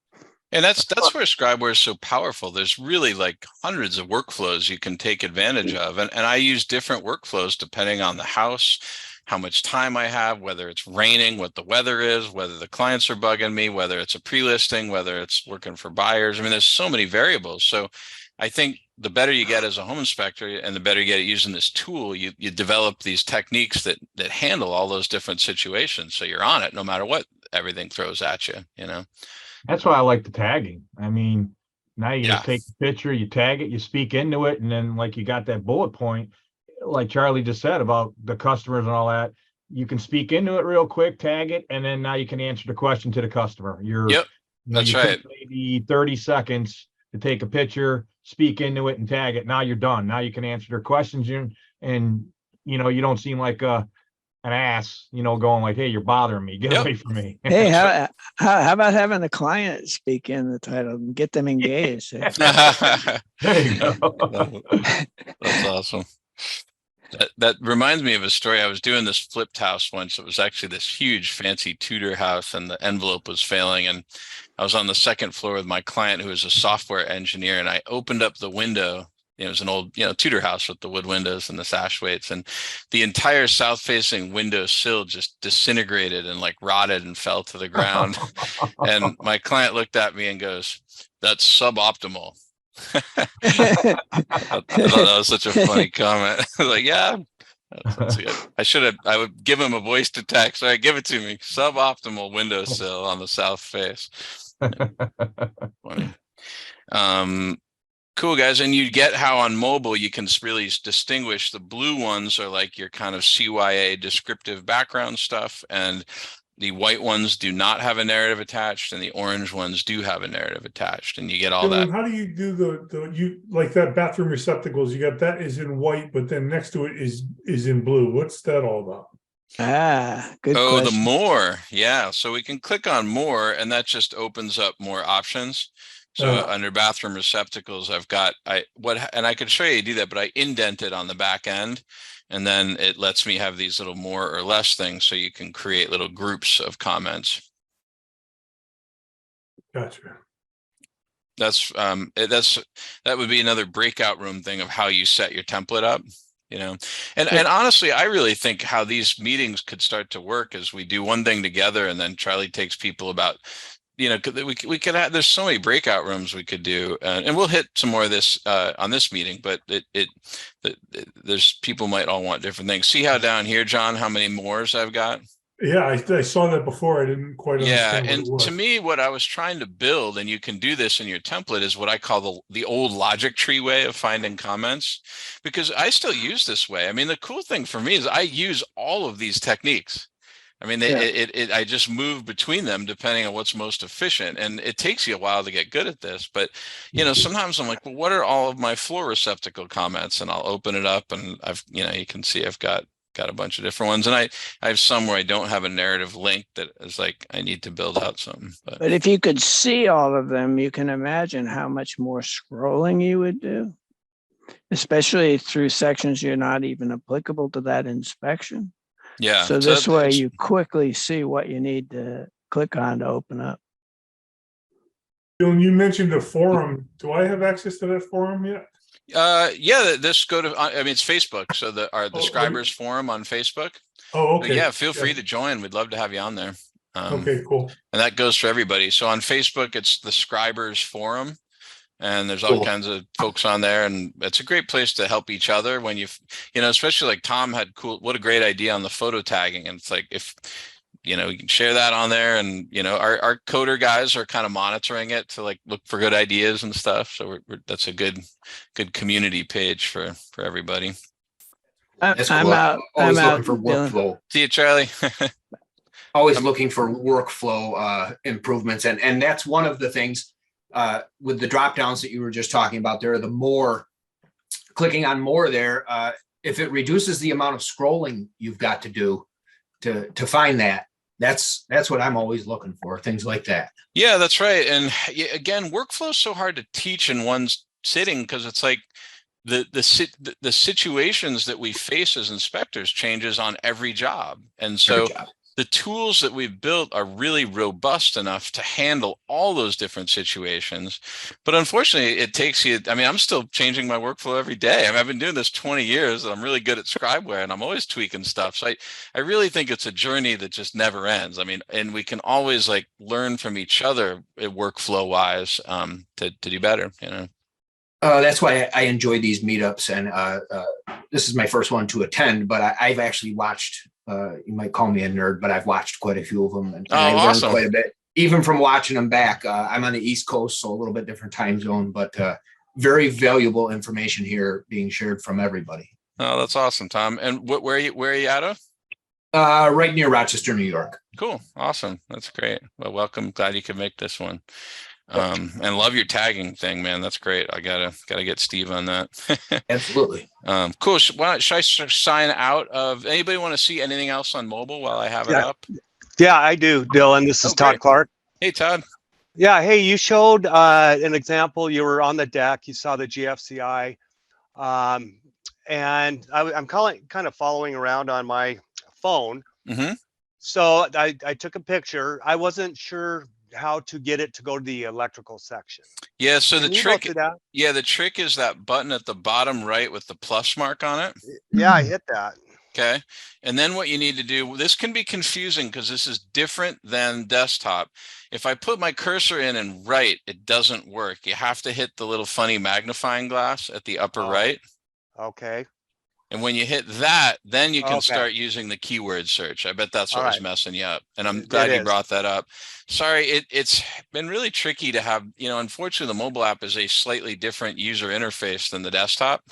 A: And that's where Scribeware is so powerful. There's really like hundreds of workflows you can take advantage of. And I use different workflows depending on the house, how much time I have, whether it's raining, what the weather is, whether the clients are bugging me, whether it's a pre-listing, whether it's working for buyers. I mean, there's so many variables. So I think the better you get as a home inspector and the better you get at using this tool, you develop these techniques that handle all those different situations. So you're on it no matter what everything throws at you, you know?
C: That's why I like the tagging. I mean, now you just
A: Yeah.
C: take the picture, you tag it, you speak into it, and then like you got that bullet point, like Charlie just said about the customers and all that. You can speak into it real quick, tag it, and then now you can answer the question to the customer.
A: Yep, that's
C: you
A: right.
C: took maybe 30 seconds to take a picture, speak into it, and tag it. Now you're done. Now you can answer their questions, and you don't seem like an ass, going like, hey, you're bothering me. Get
A: Yep.
C: away from me.
D: Hey, how about having the client speak in the title and get them engaged?
C: There you go.
A: That's awesome. That reminds me of a story. I was doing this flipped house once. It was actually this huge fancy Tudor house, and the envelope was failing. And I was on the second floor with my client, who is a software engineer, and I opened up the window. It was an old, Tudor house with the wood windows and the sash weights, and the entire south-facing window sill just disintegrated and like rotted and fell to the ground. And my client looked at me and goes, "That's suboptimal." I thought that was such a funny comment. Like, yeah, that's good. I would give him a voice to text. All right, give it to me. Suboptimal windowsill on the south face. Funny. Cool, guys. And you get how on mobile you can really distinguish. The blue ones are like your kind of CYA descriptive background stuff, and the white ones do not have a narrative attached, and the orange ones do have a narrative attached, and you get all that.
J: How do you do you like that bathroom receptacles? You got that is in white, but then next to it is in blue. What's that all about?
D: Good
A: Oh,
D: question.
A: the more. Yeah. So we can click on more, and that just opens up more options. So under bathroom receptacles, I've got, and I could show you do that, but I indent it on the back end, and then it lets me have these little more or less things. So you can create little groups of comments.
J: Gotcha.
A: That would be another breakout room thing of how you set your template up, and honestly, I really think how these meetings could start to work is we do one thing together, and then Charlie takes people about, we could have, there's so many breakout rooms we could do, and we'll hit some more of this on this meeting, but there's people might all want different things. See how down here, John, how many mores I've got?
J: Yeah, I saw that before. I didn't quite understand what it
A: and
J: was.
A: to me, what I was trying to build, and you can do this in your template, is what I call the old logic tree way of finding comments, because I still use this way. I mean, the cool thing for me is I use all of these techniques. I mean, I just move between them depending on what's most efficient, and it takes you a while to get good at this. But sometimes I'm like, well, what are all of my floor receptacle comments? And I'll open it up, and you can see I've got a bunch of different ones, and I have some where I don't have a narrative link that is like I need to build out something.
D: But if you could see all of them, you can imagine how much more scrolling you would do, especially through sections you're not even applicable to that inspection.
A: Yeah.
D: So this way you quickly see what you need to click on to open up.
J: Dylan, you mentioned a forum. Do I have access to that forum yet?
A: Yeah, this it's Facebook. So the Scribers forum on Facebook.
J: Oh, okay.
A: So yeah, feel free to join. We'd love to have you on there.
J: Okay, cool.
A: And that goes for everybody. So on Facebook, it's the Scribers forum. and there's all kinds of folks on there, and it's a great place to help each other when especially like Tom had what a great idea on the photo tagging. And it's like, if, you can share that on there, and, our coder guys are kind of monitoring it to like look for good ideas and stuff. So that's a good community page for everybody.
I: That's
D: I'm
I: cool.
D: out.
I: Always
D: I'm
I: looking
D: out,
I: for
D: Dylan.
I: workflow.
A: See you, Charlie.
I: Always looking for workflow improvements. And that's one of the things with the drop downs that you were just talking about there, the more clicking on more there, if it reduces the amount of scrolling you've got to do to find that's what I'm always looking for, things like that.
A: Yeah, that's right. And again, workflow is so hard to teach in one sitting, because it's like the situations that we face as inspectors changes on every job. And so the tools that we've built are really robust enough to handle all those different situations. But unfortunately, it takes you, I'm still changing my workflow every day. I've been doing this 20 years, and I'm really good at Scribeware, and I'm always tweaking stuff. So I really think it's a journey that just never ends. And we can always like learn from each other workflow wise to do better,
I: That's why I enjoy these meetups, and this is my first one to attend, but I've actually watched, you might call me a nerd, but I've watched quite a few of them, and I learned quite a bit, even from watching them back. I'm on the East Coast, so a little bit different time zone, but very valuable information here being shared from everybody.
A: Oh, that's awesome, Tom. And where are you out of?
I: Right near Rochester, New York.
A: Cool. Awesome. That's great. Well, welcome. Glad you could make this one. And love your tagging thing, man. That's great. I gotta get Steve on that.
I: Absolutely.
A: Cool. Should I sign out of, anybody want to see anything else on mobile while I have it up?
K: Yeah, I do, Dylan. This is Todd Clark.
A: Hey, Todd.
K: Yeah. Hey, you showed an example. You were on the deck. You saw the GFCI. And I'm kind of following around on my phone.
A: Mm-hmm.
K: So I took a picture. I wasn't sure how to get it to go to the electrical section.
A: Yeah, so
K: Can
A: the
K: you
A: trick,
K: go through that?
A: the trick is that button at the bottom right with the plus mark on it.
K: Yeah, I hit that.
A: Okay. And then what you need to do, this can be confusing because this is different than desktop. If I put my cursor in and right, it doesn't work. You have to hit the little funny magnifying glass at the upper right.
K: Okay.
A: And when you hit that, then you can start using the keyword search. I bet that's what was messing you up. And I'm glad you brought that up. Sorry, it's been really tricky to have, unfortunately, the mobile app is a slightly different user interface than the desktop.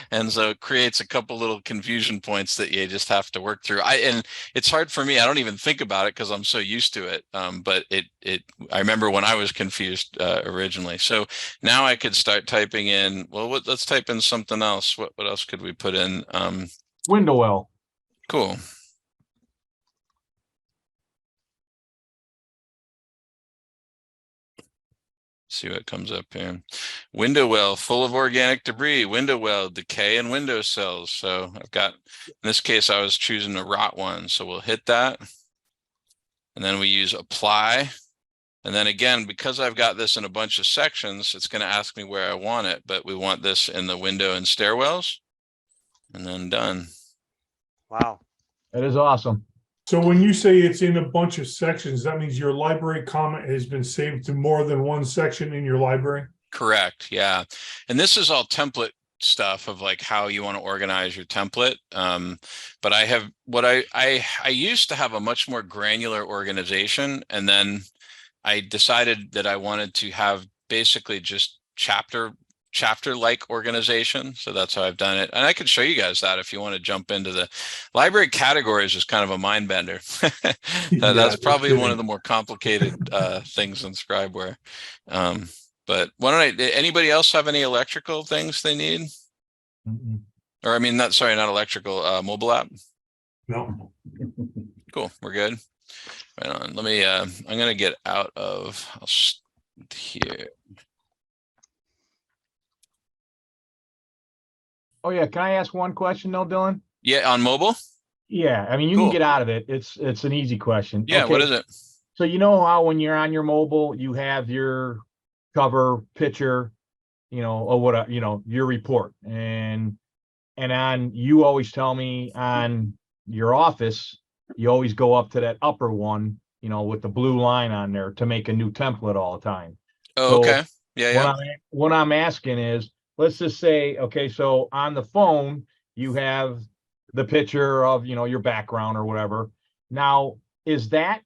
A: And so it creates a couple little confusion points that you just have to work through. And it's hard for me. I don't even think about it because I'm so used to it. But I remember when I was confused originally. So now I could start typing in, let's type in something else. What else could we put in?
C: Window well.
A: Cool. See what comes up here. Window well full of organic debris, window well decay and window cells. So I've got, in this case, I was choosing a rot one. So we'll hit that. And then we use apply. And then again, because I've got this in a bunch of sections, it's going to ask me where I want it, but we want this in the window and stairwells. And then done.
K: Wow.
C: That is awesome.
J: So when you say it's in a bunch of sections, that means your library comment has been saved to more than one section in your library?
A: Correct. Yeah. And this is all template stuff of like how you want to organize your template. But I have I used to have a much more granular organization. And then I decided that I wanted to have basically just chapter-like organization. So that's how I've done it. And I could show you guys that if you want to jump into the library categories is kind of a mind bender. That's probably one of the more complicated things in Scribeware. But why don't anybody else have any electrical things they need? Or I mean, not electrical, mobile app?
J: No.
A: Cool, we're good. Right on. Let me, I'm going to get out of here.
C: Oh yeah, can I ask one question though, Dylan?
A: Yeah, on mobile?
C: Yeah, I mean, you can get out of it. It's an easy question.
A: Yeah,
C: okay.
A: What is it?
C: So you know how when you're on your mobile, you have your cover picture, or what, your report. And you always tell me on your Office, you always go up to that upper one, with the blue line on there to make a new template all the time.
A: Oh, okay. Yeah,
C: What
A: yeah.
C: what I'm asking is, let's just say, okay, so on the phone, you have the picture of, your background or whatever. Now, is that,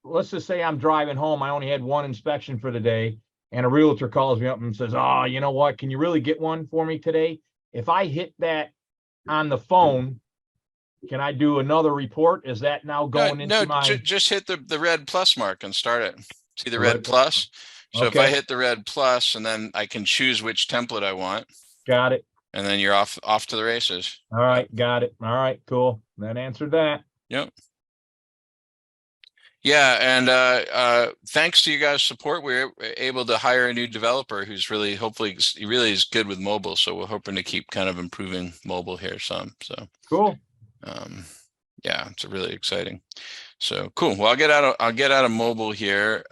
C: let's just say I'm driving home, I only had one inspection for the day, and a realtor calls me up and says, oh, you know what, can you really get one for me today? If I hit that on the phone, can I do another report? Is that now
A: No,
C: going
A: no,
C: into my?
A: just hit the red plus mark and start it. See the
C: The
A: red
C: red
A: plus? So if I
C: Okay,
A: hit the red plus and then I can choose which template I want,
C: got it.
A: and then you're off to the races.
C: All right, got it. All right, cool. That answered that.
A: Yep. Yeah, and thanks to you guys' support, we were able to hire a new developer who's really, hopefully, he really is good with mobile. So we're hoping to keep kind of improving mobile here some. So
C: Cool.
A: yeah, it's really exciting. So cool. Well, I'll get out of mobile here.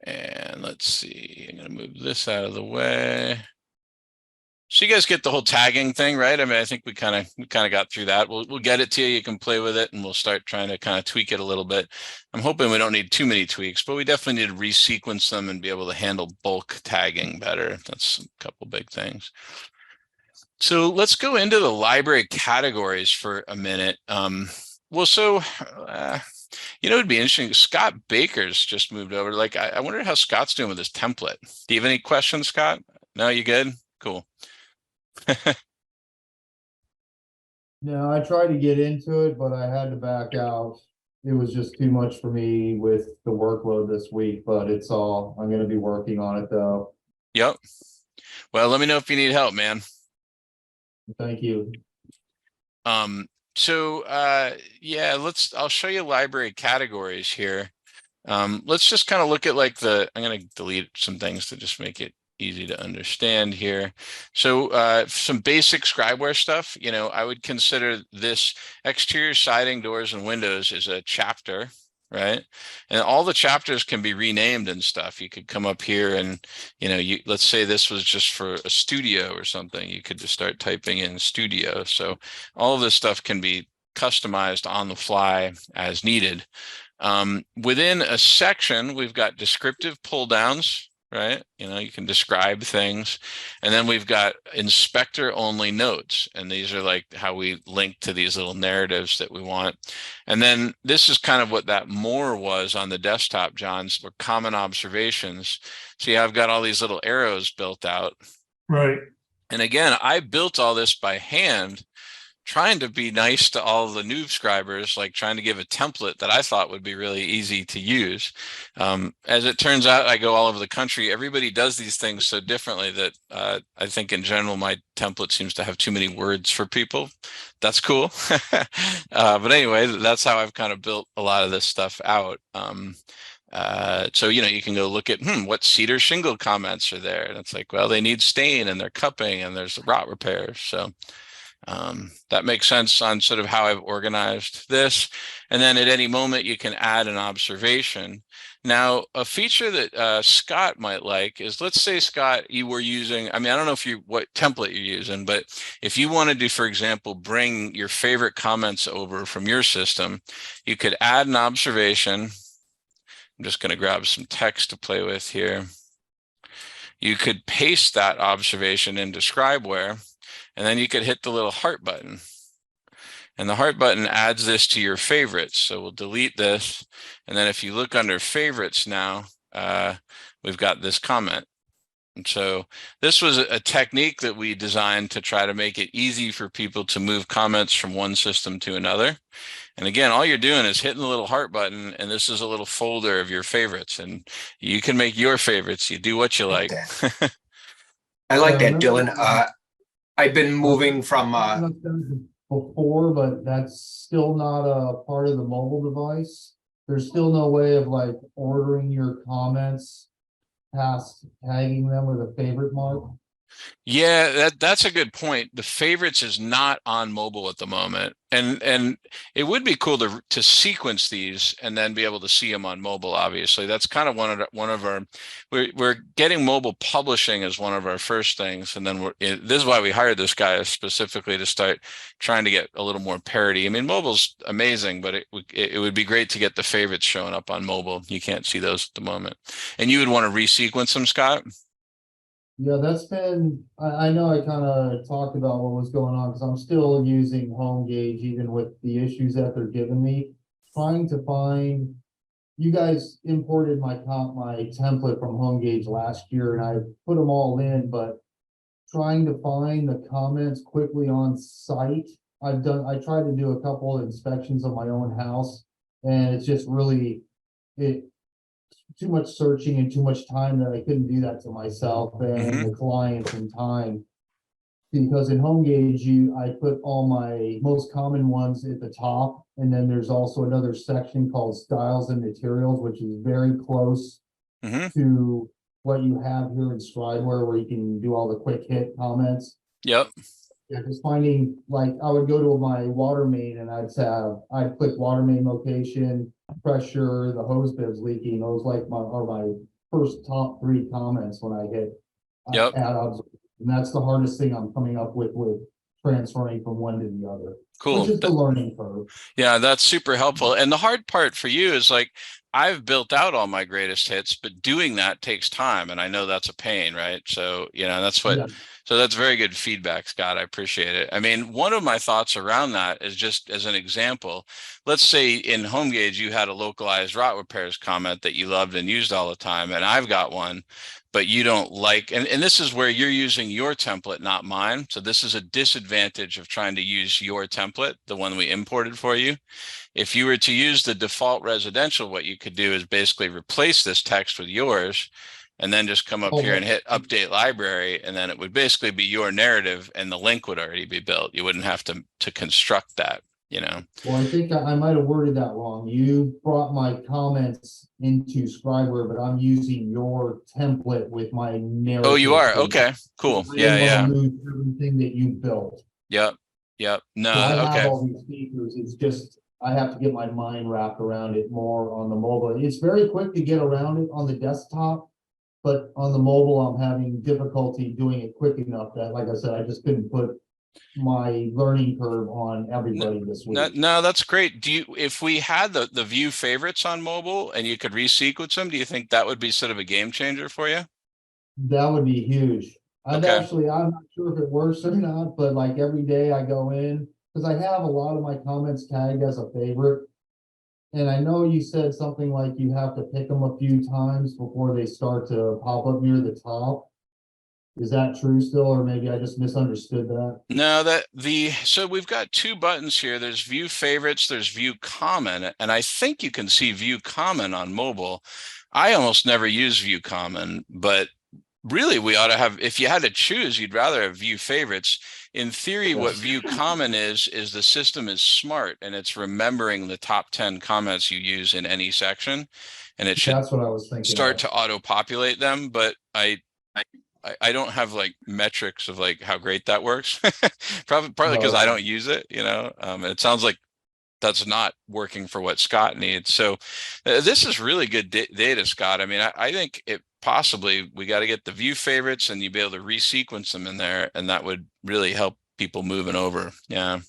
A: And let's see, I'm gonna move this out of the way. So you guys get the whole tagging thing, right? I mean, I think we kind of got through that. We'll get it to you. You can play with it, and we'll start trying to kind of tweak it a little bit. I'm hoping we don't need too many tweaks, but we definitely need to resequence them and be able to handle bulk tagging better. That's a couple big things. So let's go into the library categories for a minute. Well, so it'd be interesting. Scott Baker's just moved over. Like, I wonder how Scott's doing with his template. Do you have any questions, Scott? No, you good? Cool.
L: No, I tried to get into it, but I had to back out. It was just too much for me with the workload this week, but I'm going to be working on it though.
A: Yep. Well, let me know if you need help, man.
L: Thank you.
A: So yeah, I'll show you library categories here. Let's just kind of look at like I'm going to delete some things to just make it easy to understand here. So some basic scribeware stuff, I would consider this exterior siding, doors, and windows is a chapter, right? And all the chapters can be renamed and stuff. You could come up here and, let's say this was just for a studio or something. You could just start typing in studio. So all of this stuff can be customized on the fly as needed. Within a section, we've got descriptive pull downs, right? You can describe things. And then we've got inspector only notes. And these are like how we link to these little narratives that we want. And then this is kind of what that more was on the desktop, John's, were common observations. See, I've got all these little arrows built out.
J: Right.
A: And again, I built all this by hand, trying to be nice to all the noob scribers, like trying to give a template that I thought would be really easy to use. As it turns out, I go all over the country. Everybody does these things so differently that I think in general, my template seems to have too many words for people. That's cool. But anyway, that's how I've kind of built a lot of this stuff out. So, you can go look at what cedar shingle comments are there. And it's like, well, they need stain and they're cupping and there's rot repair. So that makes sense on sort of how I've organized this. And then at any moment, you can add an observation. Now, a feature that Scott might like is, let's say, Scott, you were using, I don't know what template you're using, but if you wanted to, for example, bring your favorite comments over from your system, you could add an observation. I'm just going to grab some text to play with here. You could paste that observation into Scribeware. And then you could hit the little heart button. And the heart button adds this to your favorites. So we'll delete this. And then if you look under favorites now, we've got this comment. And so this was a technique that we designed to try to make it easy for people to move comments from one system to another. And again, all you're doing is hitting the little heart button, and this is a little folder of your favorites. And you can make your favorites. You do what you like.
I: I like that, Dylan. I've been moving from
L: before, but that's still not a part of the mobile device. There's still no way of like ordering your comments past tagging them with a favorite mark.
A: Yeah, that's a good point. The favorites is not on mobile at the moment. And it would be cool to sequence these and then be able to see them on mobile, obviously. That's kind of one of our we're getting mobile publishing as one of our first things. And then this is why we hired this guy specifically to start trying to get a little more parity. I mean, mobile's amazing, but it would be great to get the favorites showing up on mobile. You can't see those at the moment. And you would want to resequence them, Scott?
L: Yeah, that's been, I know I kind of talked about what was going on because I'm still using home gauge even with the issues that they're giving me. Trying to find, you guys imported my template from home gauge last year and I put them all in, but trying to find the comments quickly on site. I tried to do a couple of inspections of my own house and it's just really, it, too much searching and too much time that I couldn't do that to myself and the clients and time. Because in home gauge, I put all my most common ones at the top, and then there's also another section called styles and materials, which is very close to what you have here in Scriber, where you can do all the quick hit comments.
A: Yep.
L: Yeah, just finding, like, I would go to my water main and I'd click water main location, pressure, the hose bibs leaking. Those like are my first top 3 comments when I hit
A: Yep.
L: add observation. And that's the hardest thing I'm coming up with transferring from one to the other.
A: Cool.
L: Which is the learning curve.
A: Yeah, that's super helpful. And the hard part for you is like, I've built out all my greatest hits, but doing that takes time. And I know that's a pain, right? So, so that's very good feedback, Scott. I appreciate it. I mean, one of my thoughts around that is just as an example, let's say in home gauge, you had a localized rot repairs comment that you loved and used all the time. And I've got one, but you don't like, and this is where you're using your template, not mine. So this is a disadvantage of trying to use your template, the one we imported for you. If you were to use the default residential, what you could do is basically replace this text with yours and then just come up here and hit update library. And then it would basically be your narrative and the link would already be built. You wouldn't have to construct that,
L: Well, I think I might have worded that wrong. You brought my comments into Scriber, but I'm using your template with my narrative.
A: Oh, you are? Okay, cool. Yeah.
L: Lose everything that you built.
A: Yep. No,
L: So I
A: okay.
L: have all these features. It's just, I have to get my mind wrapped around it more on the mobile. It's very quick to get around it on the desktop, but on the mobile, I'm having difficulty doing it quick enough that, like I said, I just couldn't put my learning curve on everybody this week.
A: No, that's great. If we had the view favorites on mobile and you could resequence them, do you think that would be sort of a game changer for you?
L: That would be huge. I'm
A: Okay.
L: not sure if it works or not, but like every day I go in, because I have a lot of my comments tagged as a favorite. And I know you said something like you have to pick them a few times before they start to pop up near the top. Is that true still, or maybe I just misunderstood that?
A: No, so we've got 2 buttons here. There's view favorites, there's view common, and I think you can see view common on mobile. I almost never use view common, but really we ought to have, if you had to choose, you'd rather have view favorites. In theory, what view common is the system is smart and it's remembering the top 10 comments you use in any section. And it should
L: That's what I was thinking.
A: Start to auto populate them, but I don't have like metrics of like how great that works. Probably because I don't use it, it sounds like that's not working for what Scott needs. So this is really good data, Scott. I mean, I think we got to get the view favorites and you'd be able to resequence them in there. And that would really help people moving over. Yeah.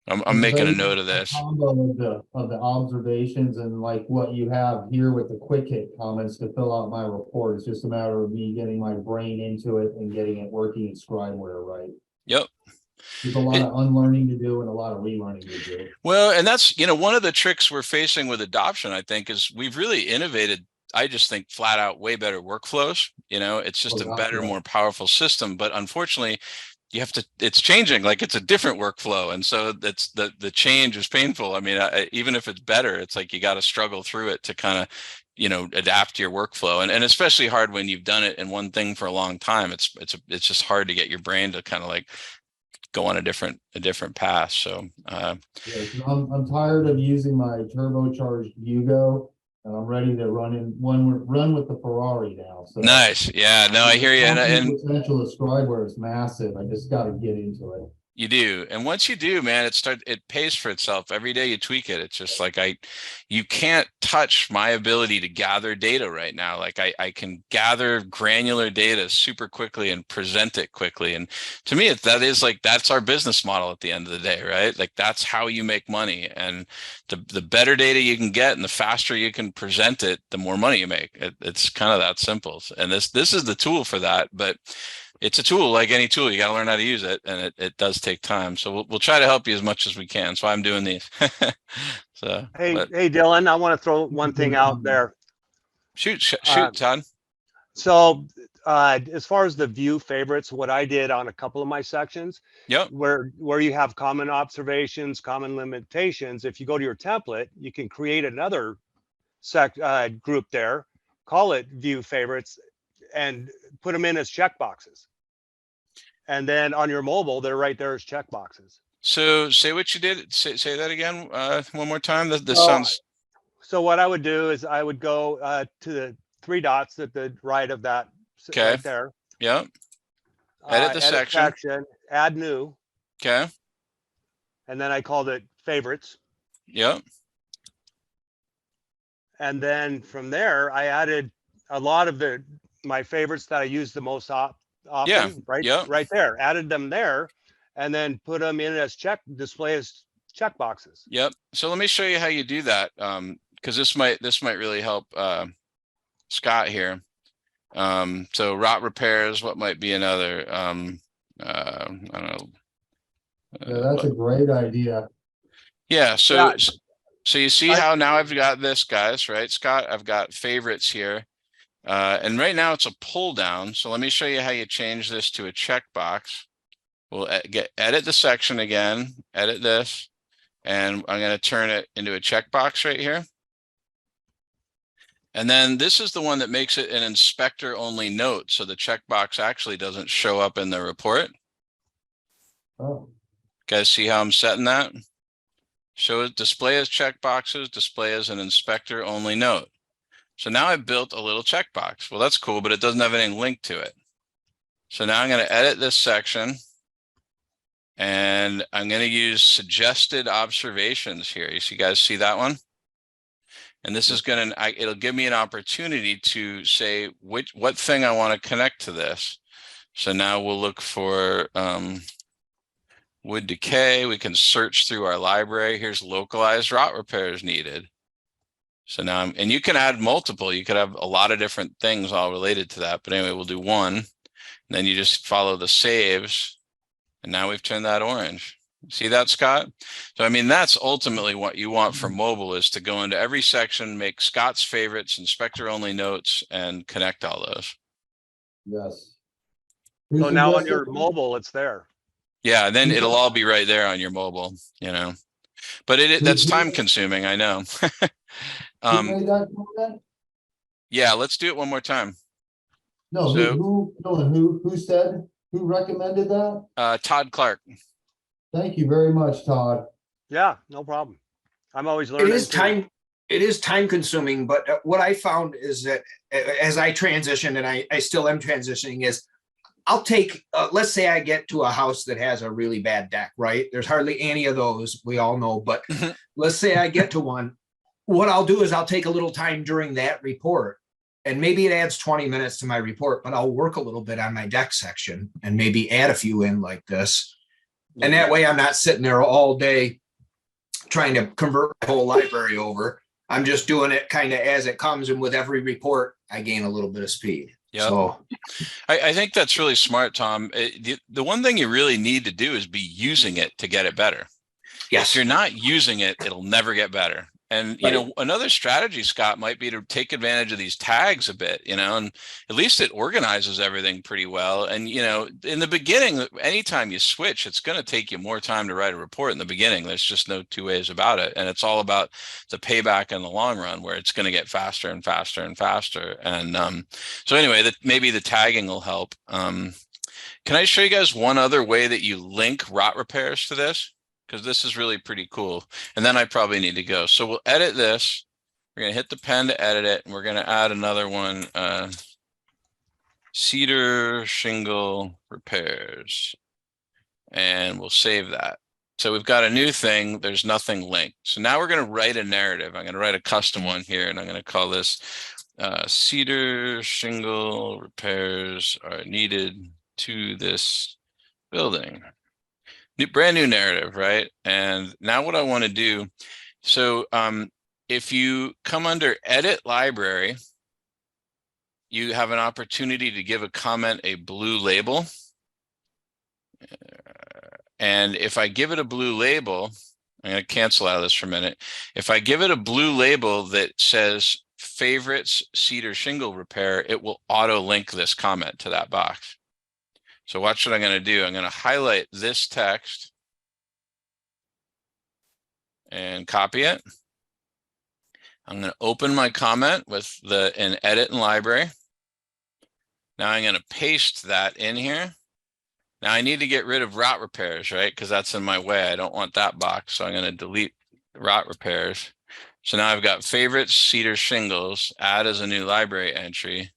A: I'm making a note of this.
L: Combo of the observations and like what you have here with the quick hit comments to fill out my report. It's just a matter of me getting my brain into it and getting it working in Scribeware, right?
A: Yep.
L: There's a lot of unlearning to do and a lot of relearning to do.
A: Well, and that's, one of the tricks we're facing with adoption, I think, is we've really innovated. I just think flat out way better workflows. It's just a better, more powerful system. But unfortunately, it's changing, like it's a different workflow. And so that's the change is painful. I mean, even if it's better, it's like you got to struggle through it to kind of, adapt your workflow. And especially hard when you've done it in one thing for a long time. It's just hard to get your brain to kind of like go on a different path. So
L: I'm tired of using my turbocharged Hugo And I'm ready to run with the Ferrari now, so.
A: Nice. Yeah, no, I hear you. And
L: Potential of Scriber is massive. I just gotta get into it.
A: you do. And once you do, man, it pays for itself. Every day you tweak it. It's just like you can't touch my ability to gather data right now. Like I can gather granular data super quickly and present it quickly. And to me, that's our business model at the end of the day, right? Like that's how you make money. And the better data you can get and the faster you can present it, the more money you make. It's kind of that simple. And this is the tool for that. But it's a tool like any tool. You got to learn how to use it, and it does take time. So we'll try to help you as much as we can. So I'm doing these. So
K: Hey, Dylan, I want to throw one thing out there.
A: Shoot, Todd.
K: So as far as the view favorites, what I did on a couple of my sections, where you have common observations, common limitations, if you go to your template, you can create another group there, call it view favorites, and put them in as checkboxes. And then on your mobile, they're right there as checkboxes.
A: So say what you did. Say that again one more time. This sounds.
K: So what I would do is I would go to the 3 dots at the right of that.
A: Okay.
K: Right there.
A: Yep. Edit the section.
K: Add new.
A: Okay.
K: And then I called it favorites.
A: Yep.
K: And then from there, I added a lot of my favorites that I use the most often.
A: Yeah.
K: Right there. Added them there, and then put them in as display as check boxes.
A: Yep. So let me show you how you do that, because this might really help Scott here. So rot repairs. What might be another? I don't know.
L: Yeah, that's a great idea.
A: Yeah. So you see how now I've got this, guys, right? Scott, I've got favorites here. And right now it's a pull down. So let me show you how you change this to a checkbox. We'll edit the section again, edit this, and I'm going to turn it into a checkbox right here. And then this is the one that makes it an inspector only note. So the checkbox actually doesn't show up in the report.
L: Oh.
A: Guys, see how I'm setting that? Show it, display as checkboxes, display as an inspector only note. So now I've built a little checkbox. Well, that's cool, but it doesn't have anything linked to it. So now I'm going to edit this section, and I'm going to use suggested observations here. You guys see that one? And this is going to, it'll give me an opportunity to say what thing I want to connect to this. So now we'll look for wood decay. We can search through our library. Here's localized rot repairs needed. So now, and you can add multiple. You could have a lot of different things all related to that. But anyway, we'll do one. And then you just follow the saves. And now we've turned that orange. See that, Scott? So, I mean, that's ultimately what you want for mobile, is to go into every section, make Scott's favorites, inspector only notes, and connect all those.
L: Yes.
K: So now on your mobile, it's there.
A: Yeah, and then it'll all be right there on your mobile, you know. But that's time consuming, I know. Yeah, let's do it one more time.
L: No, who recommended that?
A: Todd Clark.
L: Thank you very much, Todd.
K: Yeah, no problem. I'm always learning.
I: It is time consuming, but what I found is that as I transition, and I still am transitioning, is I'll take, let's say I get to a house that has a really bad deck, right? There's hardly any of those, we all know, but let's say I get to one. What I'll do is I'll take a little time during that report, and maybe it adds 20 minutes to my report, but I'll work a little bit on my deck section and maybe add a few in like this. And that way I'm not sitting there all day trying to convert my whole library over. I'm just doing it kind of as it comes, and with every report, I gain a little bit of speed.
A: Yeah,
I: so
A: I think that's really smart, Tom. The one thing you really need to do is be using it to get it better.
I: Yes.
A: If you're not using it, it'll never get better. And, you know, another strategy, Scott, might be to take advantage of these tags a bit, you know, and at least it organizes everything pretty well. And, you know, in the beginning, anytime you switch, it's going to take you more time to write a report in the beginning. There's just no two ways about it. And it's all about the payback in the long run, where it's going to get faster and faster and faster. And so anyway, maybe the tagging will help. Can I show you guys one other way that you link rot repairs to this? Because this is really pretty cool. And then I probably need to go. So we'll edit this. We're going to hit the pen to edit it, and we're going to add another one, cedar shingle repairs, and we'll save that. So we've got a new thing. There's nothing linked. So now we're going to write a narrative. I'm going to write a custom one here, and I'm going to call this cedar shingle repairs are needed to this building. Brand new narrative, right? And now what I want to do, so if you come under edit library, you have an opportunity to give a comment a blue label. And if I give it a blue label, I'm going to cancel out of this for a minute. If I give it a blue label that says favorites cedar shingle repair, it will auto link this comment to that box. So watch what I'm going to do. I'm going to highlight this text and copy it. I'm going to open my comment with in edit and library. Now I'm going to paste that in here. Now I need to get rid of rot repairs, right? Because that's in my way. I don't want that box. So I'm going to delete rot repairs. So now I've got favorites, cedar shingles, add as a new library entry.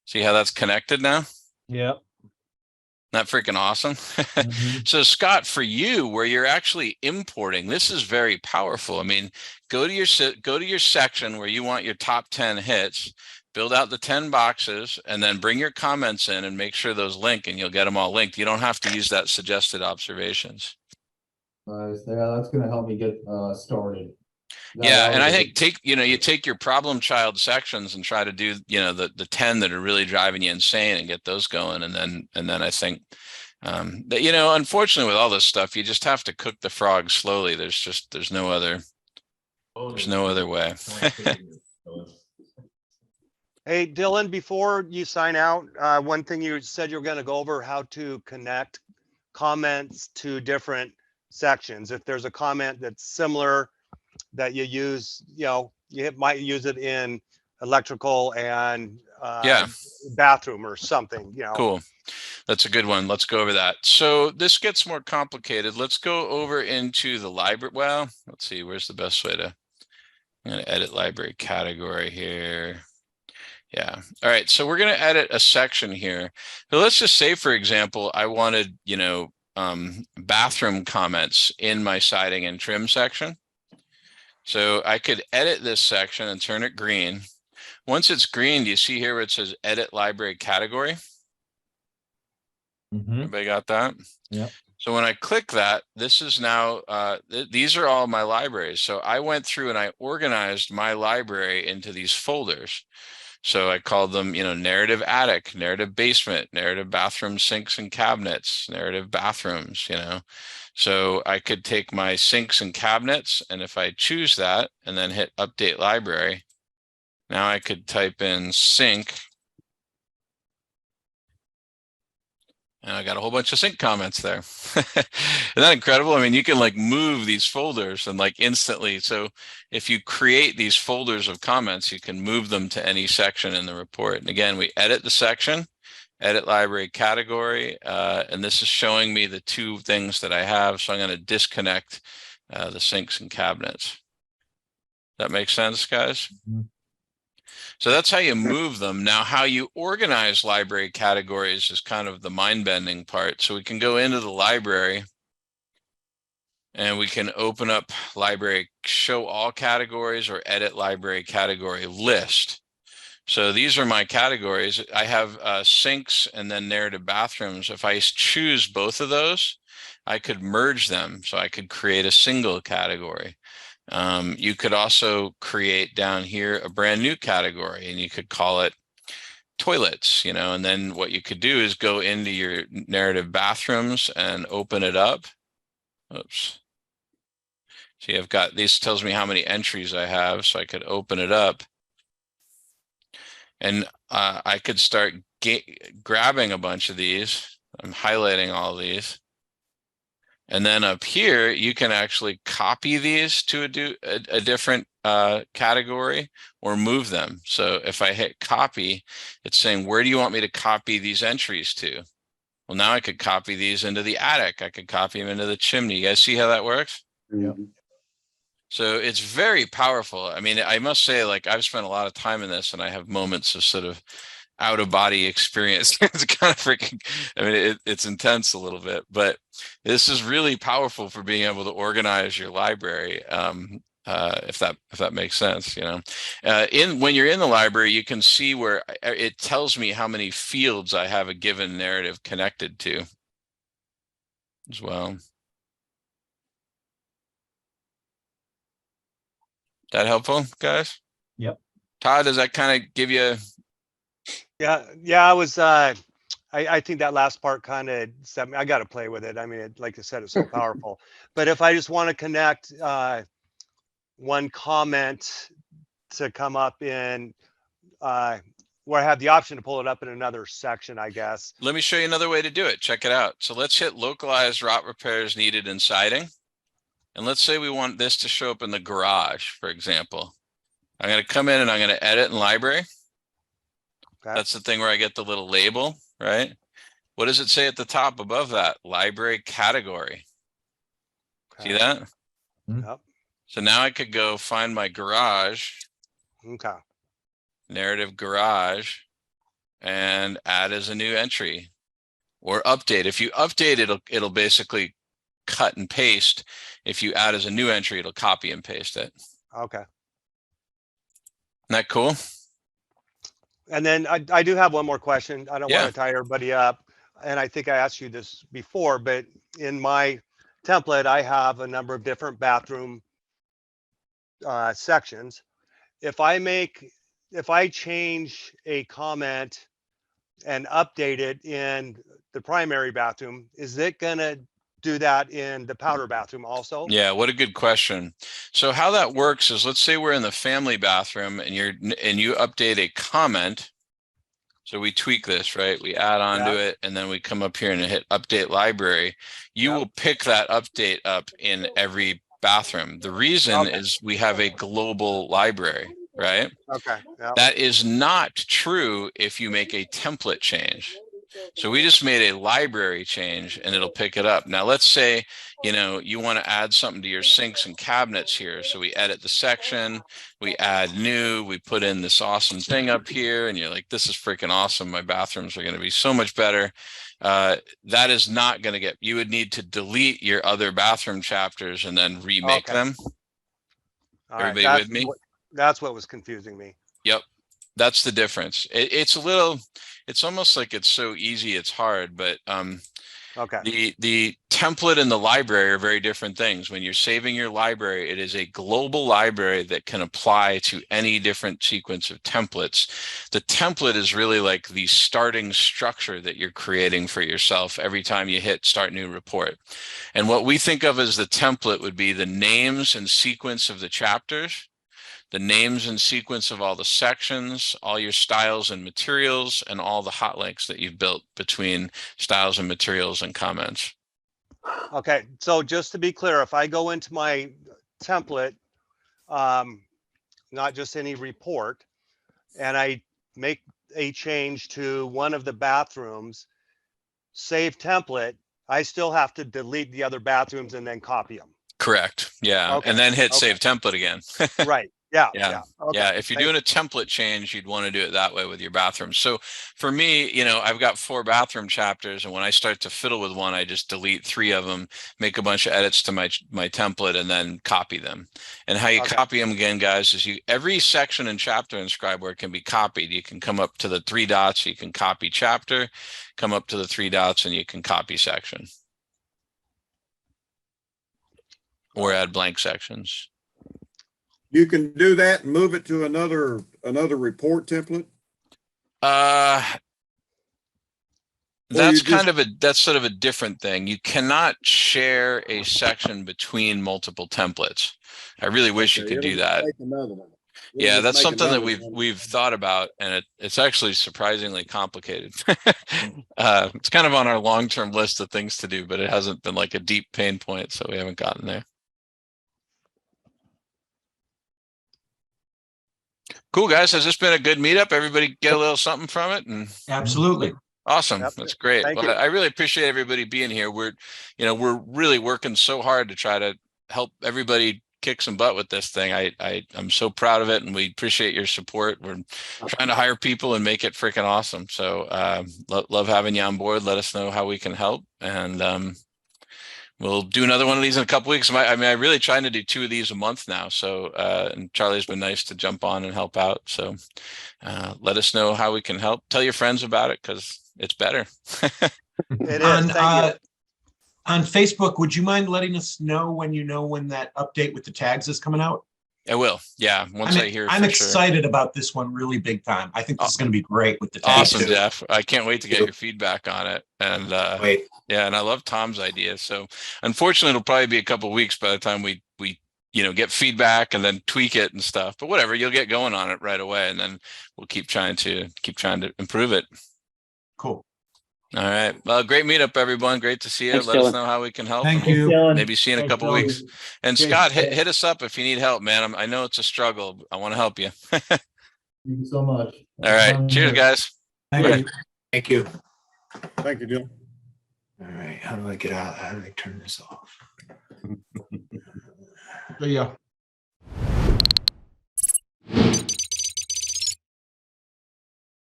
A: See how that's connected now?
C: Yep.
A: Not freaking awesome. So Scott, for you, where you're actually importing, this is very powerful. I mean, go to your section where you want your top 10 hits, build out the 10 boxes, and then bring your comments in and make sure those link, and you'll get them all linked. You don't have to use that suggested observations.
L: Nice. Yeah, that's gonna help me get started.
A: Yeah, and I think you take your problem child sections and try to do, the 10 that are really driving you insane and get those going. And then I think that, unfortunately with all this stuff, you just have to cook the frog slowly. There's no other way.
K: Hey, Dylan, before you sign out, one thing you said you're going to go over how to connect comments to different sections. If there's a comment that's similar that you use, you might use it in electrical and bathroom or something,
A: Cool. That's a good one. Let's go over that. So this gets more complicated. Let's go over into the library. Well, let's see, where's the best way to, I'm going to edit library category here. Yeah. All right. So we're going to edit a section here. So let's just say, for example, I wanted, bathroom comments in my siding and trim section. So I could edit this section and turn it green. Once it's green, do you see here where it says edit library category? Everybody got that?
C: Yeah.
A: So when I click that, this is now, these are all my libraries. So I went through and I organized my library into these folders. So I called them, narrative attic, narrative basement, narrative bathroom sinks and cabinets, narrative bathrooms, So I could take my sinks and cabinets, and if I choose that and then hit update library, now I could type in sink. And I got a whole bunch of sink comments there. Isn't that incredible? I mean, you can move these folders and instantly. So if you create these folders of comments, you can move them to any section in the report. And again, we edit the section, edit library category, and this is showing me the two things that I have. So I'm going to disconnect the sinks and cabinets. That makes sense, guys? So that's how you move them. Now, how you organize library categories is kind of the mind-bending part. So we can go into the library and we can open up library, show all categories, or edit library category list. So these are my categories. I have sinks and then narrative bathrooms. If I choose both of those, I could merge them. So I could create a single category. You could also create down here a brand new category, and you could call it toilets, and then what you could do is go into your narrative bathrooms and open it up. Oops. See, I've got, this tells me how many entries I have, so I could open it up. And I could start grabbing a bunch of these. I'm highlighting all these. And then up here, you can actually copy these to a different category or move them. So if I hit copy, it's saying, where do you want me to copy these entries to? Well, now I could copy these into the attic. I could copy them into the chimney. You guys see how that works?
C: Yeah.
A: So it's very powerful. I mean, I must say, like, I've spent a lot of time in this, and I have moments of sort of out of body experience. It's kind of freaking, I mean, it's intense a little bit, but this is really powerful for being able to organize your library. If that makes sense, you know, when you're in the library, you can see where it tells me how many fields I have a given narrative connected to as well. That helpful, guys?
C: Yep.
A: Todd, does that kind of give you?
K: Yeah, I was, I think that last part kind of set me, I got to play with it. I mean, like I said, it's so powerful, but if I just want to connect, one comment to come up in, where I have the option to pull it up in another section, I guess.
A: Let me show you another way to do it. Check it out. So let's hit localized rot repairs needed in siding. And let's say we want this to show up in the garage, for example. I'm going to come in and I'm going to edit in library. Okay. That's the thing where I get the little label, right? What does it say at the top above that? Library category. Okay. See that?
K: Yep.
A: So now I could go find my garage.
K: Okay.
A: Narrative garage and add as a new entry or update. If you update, it'll basically cut and paste. If you add as a new entry, it'll copy and paste it.
K: Okay.
A: Isn't that cool?
K: And then I do have one more question. I don't want to tie everybody up. And I think I asked you this before, but in my template, I have a number of different bathroom sections. If I change a comment and update it in the primary bathroom, is it gonna do that in the powder bathroom also?
A: Yeah, what a good question. So how that works is, let's say we're in the family bathroom and you update a comment. So we tweak this, right? We add on to it, and then we come up here and hit update library. You will pick that update up in every bathroom. The reason is we have a global library, right?
K: Okay.
A: That is not true if you make a template change. So we just made a library change and it'll pick it up. Now, let's say, you know, you want to add something to your sinks and cabinets here. So we edit the section, we add new, we put in this awesome thing up here, and you're like, this is freaking awesome. My bathrooms are going to be so much better. That is not going to get, you would need to delete your other bathroom chapters and then remake them. Everybody with me?
K: That's what was confusing me.
A: Yep. That's the difference. It's a little, it's almost like it's so easy, it's hard, but the template and the library are very different things. When you're saving your library, it is a global library that can apply to any different sequence of templates. The template is really like the starting structure that you're creating for yourself every time you hit start new report. And what we think of as the template would be the names and sequence of the chapters, the names and sequence of all the sections, all your styles and materials, and all the hot links that you've built between styles and materials and comments.
K: Okay, so just to be clear, if I go into my template, not just any report, and I make a change to one of the bathrooms, save template, I still have to delete the other bathrooms and then copy them.
A: Correct. Yeah.
K: Okay.
A: And then hit save template again.
K: Right. Yeah.
A: Yeah.
K: Okay.
A: Yeah. If you're doing a template change, you'd want to do it that way with your bathroom. So for me, you know, I've got 4 bathroom chapters, and when I start to fiddle with one, I just delete 3 of them, make a bunch of edits to my template, and then copy them. And how you copy them again, guys, is every section and chapter in Scriber can be copied. You can come up to the 3 dots, you can copy chapter, come up to the 3 dots, and you can copy section. Or add blank sections.
H: You can do that and move it to another report template.
A: That's sort of a different thing. You cannot share a section between multiple templates. I really wish you could do that. Yeah, that's something that we've thought about, and it's actually surprisingly complicated. It's kind of on our long-term list of things to do, but it hasn't been like a deep pain point, so we haven't gotten there. Cool, guys. Has this been a good meetup? Everybody get a little something from it? And
I: absolutely.
A: Awesome. That's great. Well, I really appreciate everybody being here. We're really working so hard to try to help everybody kick some butt with this thing. I'm so proud of it, and we appreciate your support. We're trying to hire people and make it freaking awesome. So love having you on board. Let us know how we can help, and we'll do another one of these in a couple weeks. I mean, I really trying to do 2 of these a month now. So and Charlie's been nice to jump on and help out. So let us know how we can help. Tell your friends about it, because it's better.
K: It is. Thank you.
I: On Facebook, would you mind letting us know when that update with the tags is coming out?
A: I will. Yeah. Once I hear.
I: I'm
A: for
I: excited
A: sure.
I: about this one really big time. I think this is going to be great with the tags.
A: Awesome,
I: too.
A: Jeff. I can't wait to get your feedback on it. And
I: Wait.
A: yeah, and I love Tom's idea. So unfortunately, it'll probably be a couple of weeks by the time we get feedback and then tweak it and stuff. But whatever, you'll get going on it right away, and then we'll keep trying to improve it.
I: Cool.
A: All right. Well, great meetup, everyone. Great to see you.
F: Thanks,
A: Let us
F: Dylan.
A: know how we can help.
I: Thank
A: and
I: you.
A: we'll maybe see you in a
C: Thanks,
A: couple
C: Dylan.
A: weeks. And
C: Okay.
A: Scott, hit us up if you need help, man. I know it's a struggle. I want to help you.
L: Thank you so much.
A: All right. Cheers, guys.
I: Thank you. Thank you.
H: Thank you, Jill.
I: All right. How do I get out? How do I turn this off?
C: So, yeah.